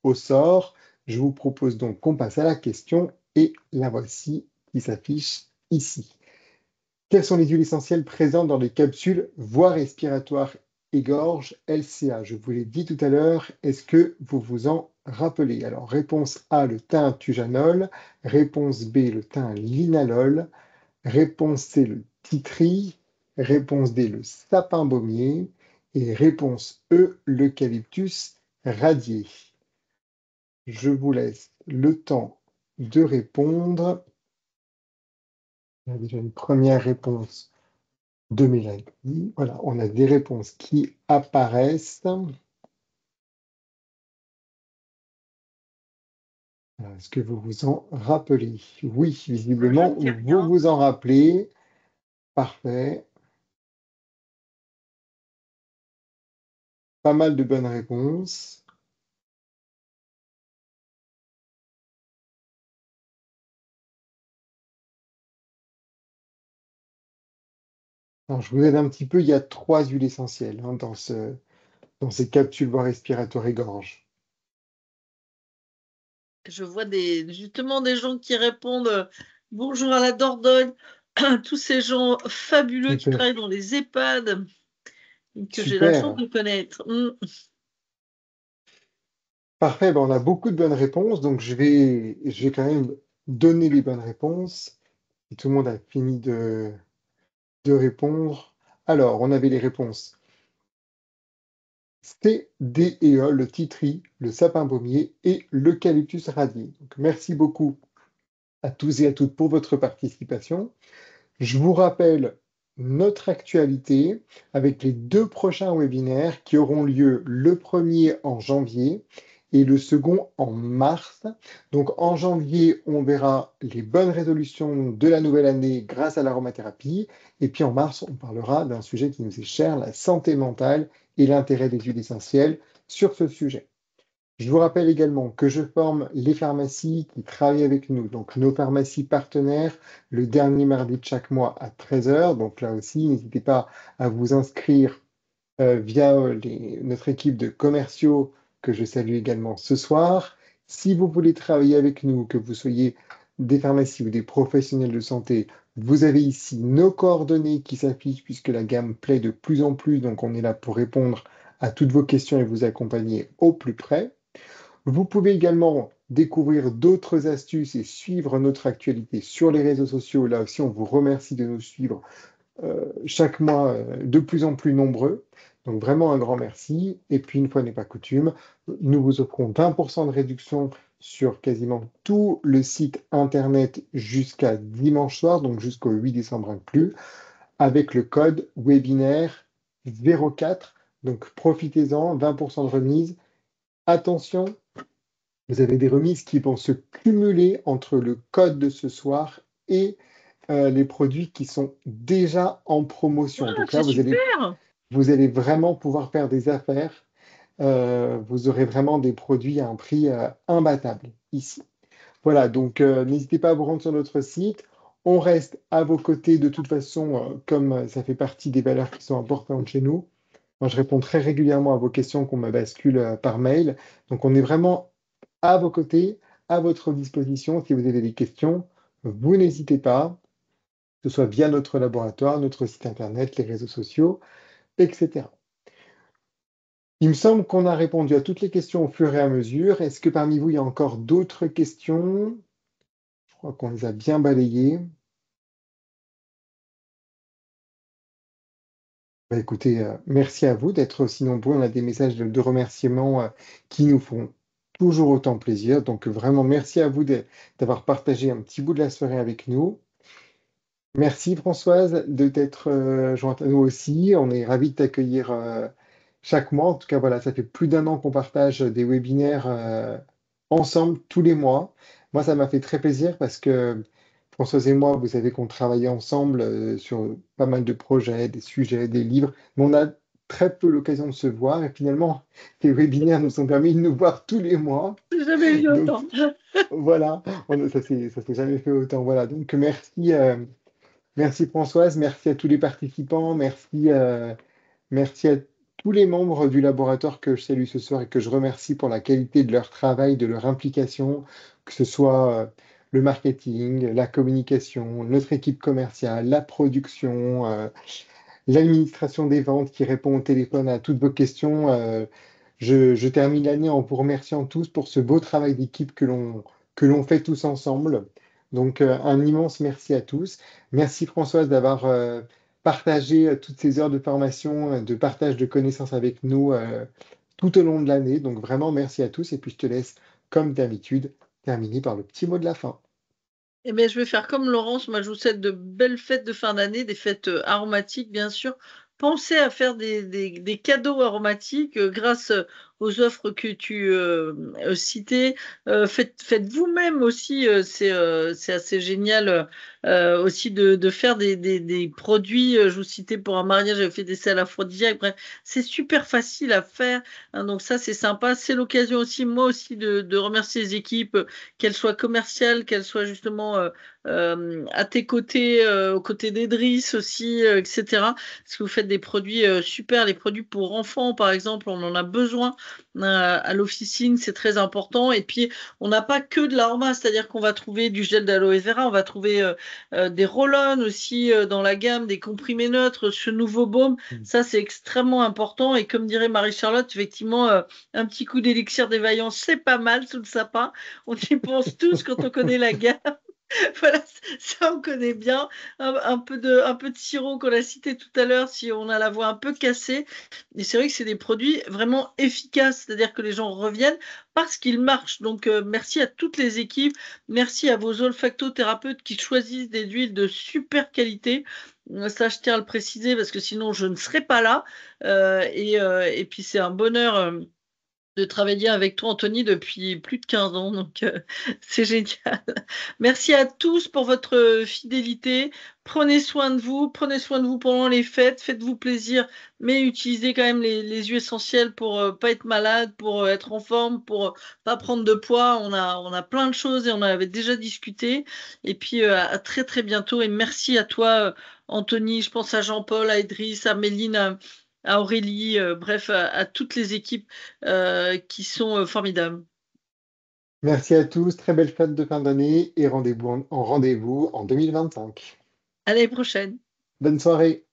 au sort. Je vous propose donc qu'on passe à la question et la voici qui s'affiche ici. Quelles sont les huiles essentielles présentes dans les capsules voies respiratoires et gorge LCA? Je vous l'ai dit tout à l'heure, est-ce que vous vous en rappelez? Alors, réponse A, le thym tujanol. Réponse B, le thym linalol. Réponse C, le titri. Réponse D, le sapin baumier. Et réponse E, l'eucalyptus radié. Je vous laisse le temps de répondre. Il y a déjà une première réponse de Mélanie. Voilà, on a des réponses qui apparaissent. Est-ce que vous vous en rappelez? Oui, Je visiblement, ne dis vous rien. vous en rappelez. Parfait. Pas mal de bonnes réponses. Alors, je vous aide un petit peu. Il y a 3 huiles essentielles dans ces capsules voies respiratoires et gorge. Je vois justement des gens qui répondent bonjour à la Dordogne, tous ces gens fabuleux qui Super, travaillent dans les EHPAD et que j'ai la chance super. de connaître. Parfait, ben, on a beaucoup de bonnes réponses, donc je vais quand même donner les bonnes réponses. Et tout le monde a fini de répondre. Alors, on avait les réponses C, D et E, le titri, le sapin baumier et l'eucalyptus radié. Donc, merci beaucoup à tous et à toutes pour votre participation. Je vous rappelle notre actualité avec les 2 prochains webinaires qui auront lieu le premier en janvier et le second en mars. Donc en janvier, on verra les bonnes résolutions de la nouvelle année grâce à l'aromathérapie. Et puis en mars, on parlera d'un sujet qui nous est cher, la santé mentale et l'intérêt des huiles essentielles sur ce sujet. Je vous rappelle également que je forme les pharmacies qui travaillent avec nous, donc nos pharmacies partenaires, le dernier mardi de chaque mois à 13 heures. Donc là aussi, n'hésitez pas à vous inscrire via notre équipe de commerciaux que je salue également ce soir. Si vous voulez travailler avec nous, que vous soyez des pharmacies ou des professionnels de santé, vous avez ici nos coordonnées qui s'affichent puisque la gamme plaît de plus en plus. Donc on est là pour répondre à toutes vos questions et vous accompagner au plus près. Vous pouvez également découvrir d'autres astuces et suivre notre actualité sur les réseaux sociaux. Là aussi, on vous remercie de nous suivre chaque mois de plus en plus nombreux. Donc vraiment un grand merci. Et puis une fois n'est pas coutume, nous vous offrons 20% de réduction sur quasiment tout le site internet jusqu'à dimanche soir, donc jusqu'au 8 décembre inclus, avec le code webinaire 04. Donc profitez-en, 20% de remise. Attention, vous avez des remises qui vont se cumuler entre le code de ce soir et les produits qui sont déjà en promotion. Ah, Donc là, c'est super. vous allez vraiment pouvoir faire des affaires. Vous aurez vraiment des produits à un prix imbattable ici. Voilà, donc n'hésitez pas à vous rendre sur notre site. On reste à vos côtés de toute façon, comme ça fait partie des valeurs qui sont importantes chez nous. Moi, je réponds très régulièrement à vos questions qu'on me bascule par mail. Donc, on est vraiment à vos côtés, à votre disposition. Si vous avez des questions, vous n'hésitez pas, que ce soit via notre laboratoire, notre site internet, les réseaux sociaux, etc. Il me semble qu'on a répondu à toutes les questions au fur et à mesure. Est-ce que parmi vous, il y a encore d'autres questions? Je crois qu'on les a bien balayées. Bah, écoutez, merci à vous d'être aussi nombreux. On a des messages de remerciements qui nous font toujours autant plaisir. Donc vraiment, merci à vous d'avoir partagé un petit bout de la soirée avec nous. Merci Françoise de t'être jointe à nous aussi. On est ravis de t'accueillir chaque mois. En tout cas, voilà, ça fait plus d'un an qu'on partage des webinaires ensemble tous les mois. Moi, ça m'a fait très plaisir parce que Françoise et moi, vous savez qu'on travaillait ensemble sur pas mal de projets, des sujets, des livres, mais on a très peu l'occasion de se voir. Et finalement, les webinaires nous ont permis de nous voir tous les mois. J'ai jamais vu Donc autant. voilà, ça s'est jamais fait autant. Voilà, donc merci. Merci Françoise, merci à tous les participants, merci à tous les membres du laboratoire que je salue ce soir et que je remercie pour la qualité de leur travail, de leur implication, que ce soit le marketing, la communication, notre équipe commerciale, la production, l'administration des ventes qui répond au téléphone à toutes vos questions. Je termine l'année en vous remerciant tous pour ce beau travail d'équipe que l'on fait tous ensemble. Donc, un immense merci à tous. Merci Françoise d'avoir partagé toutes ces heures de formation, de partage de connaissances avec nous tout au long de l'année. Donc, vraiment, merci à tous. Et puis, je te laisse, comme d'habitude, terminer par le petit mot de la fin. Eh bien, je vais faire comme Laurence. Moi, je vous souhaite de belles fêtes de fin d'année, des fêtes aromatiques, bien sûr. Pensez à faire des cadeaux aromatiques grâce aux offres que tu citais. Faites vous-même aussi. C'est assez génial aussi de faire des produits. Je vous citais pour un mariage, j'avais fait des sels aphrodisiaques. Bref, c'est super facile à faire, hein, donc ça, c'est sympa. C'est l'occasion aussi, moi aussi, de remercier les équipes qu'elle soit commerciale, qu'elle soit justement à tes côtés, aux côtés d'Edris aussi, etc. Parce que vous faites des produits super, les produits pour enfants, par exemple, on en a besoin à l'officine, c'est très important. Et puis, on n'a pas que de l'aroma, c'est-à-dire qu'on va trouver du gel d'aloe vera, on va trouver des roll-on aussi dans la gamme, des comprimés neutres, ce nouveau baume, ça c'est extrêmement important. Et comme dirait Marie-Charlotte, effectivement, un petit coup d'élixir des vaillants, c'est pas mal sous le sapin. On y pense tous quand on connaît la gamme. Voilà, ça on connaît bien. Un peu de sirop qu'on a cité tout à l'heure si on a la voix un peu cassée. Et c'est vrai que c'est des produits vraiment efficaces, c'est-à-dire que les gens reviennent parce qu'ils marchent. Donc merci à toutes les équipes, merci à vos olfactothérapeutes qui choisissent des huiles de super qualité. Ça, je tiens à le préciser parce que sinon je ne serais pas là. Et puis c'est un bonheur de travailler avec toi, Anthony, depuis plus de 15 ans. Donc, c'est génial. Merci à tous pour votre fidélité. Prenez soin de vous pendant les fêtes. Faites-vous plaisir, mais utilisez quand même les huiles essentielles pour pas être malade, pour être en forme, pour pas prendre de poids. On a plein de choses et on en avait déjà discuté. Et puis, à très, très bientôt. Et merci à toi, Anthony. Je pense à Jean-Paul, à Idriss, à Méline, à Aurélie, bref, à toutes les équipes qui sont formidables. Merci à tous, très belle fête de fin d'année et rendez-vous en rendez-vous en 2025. À l'année prochaine. Bonne soirée.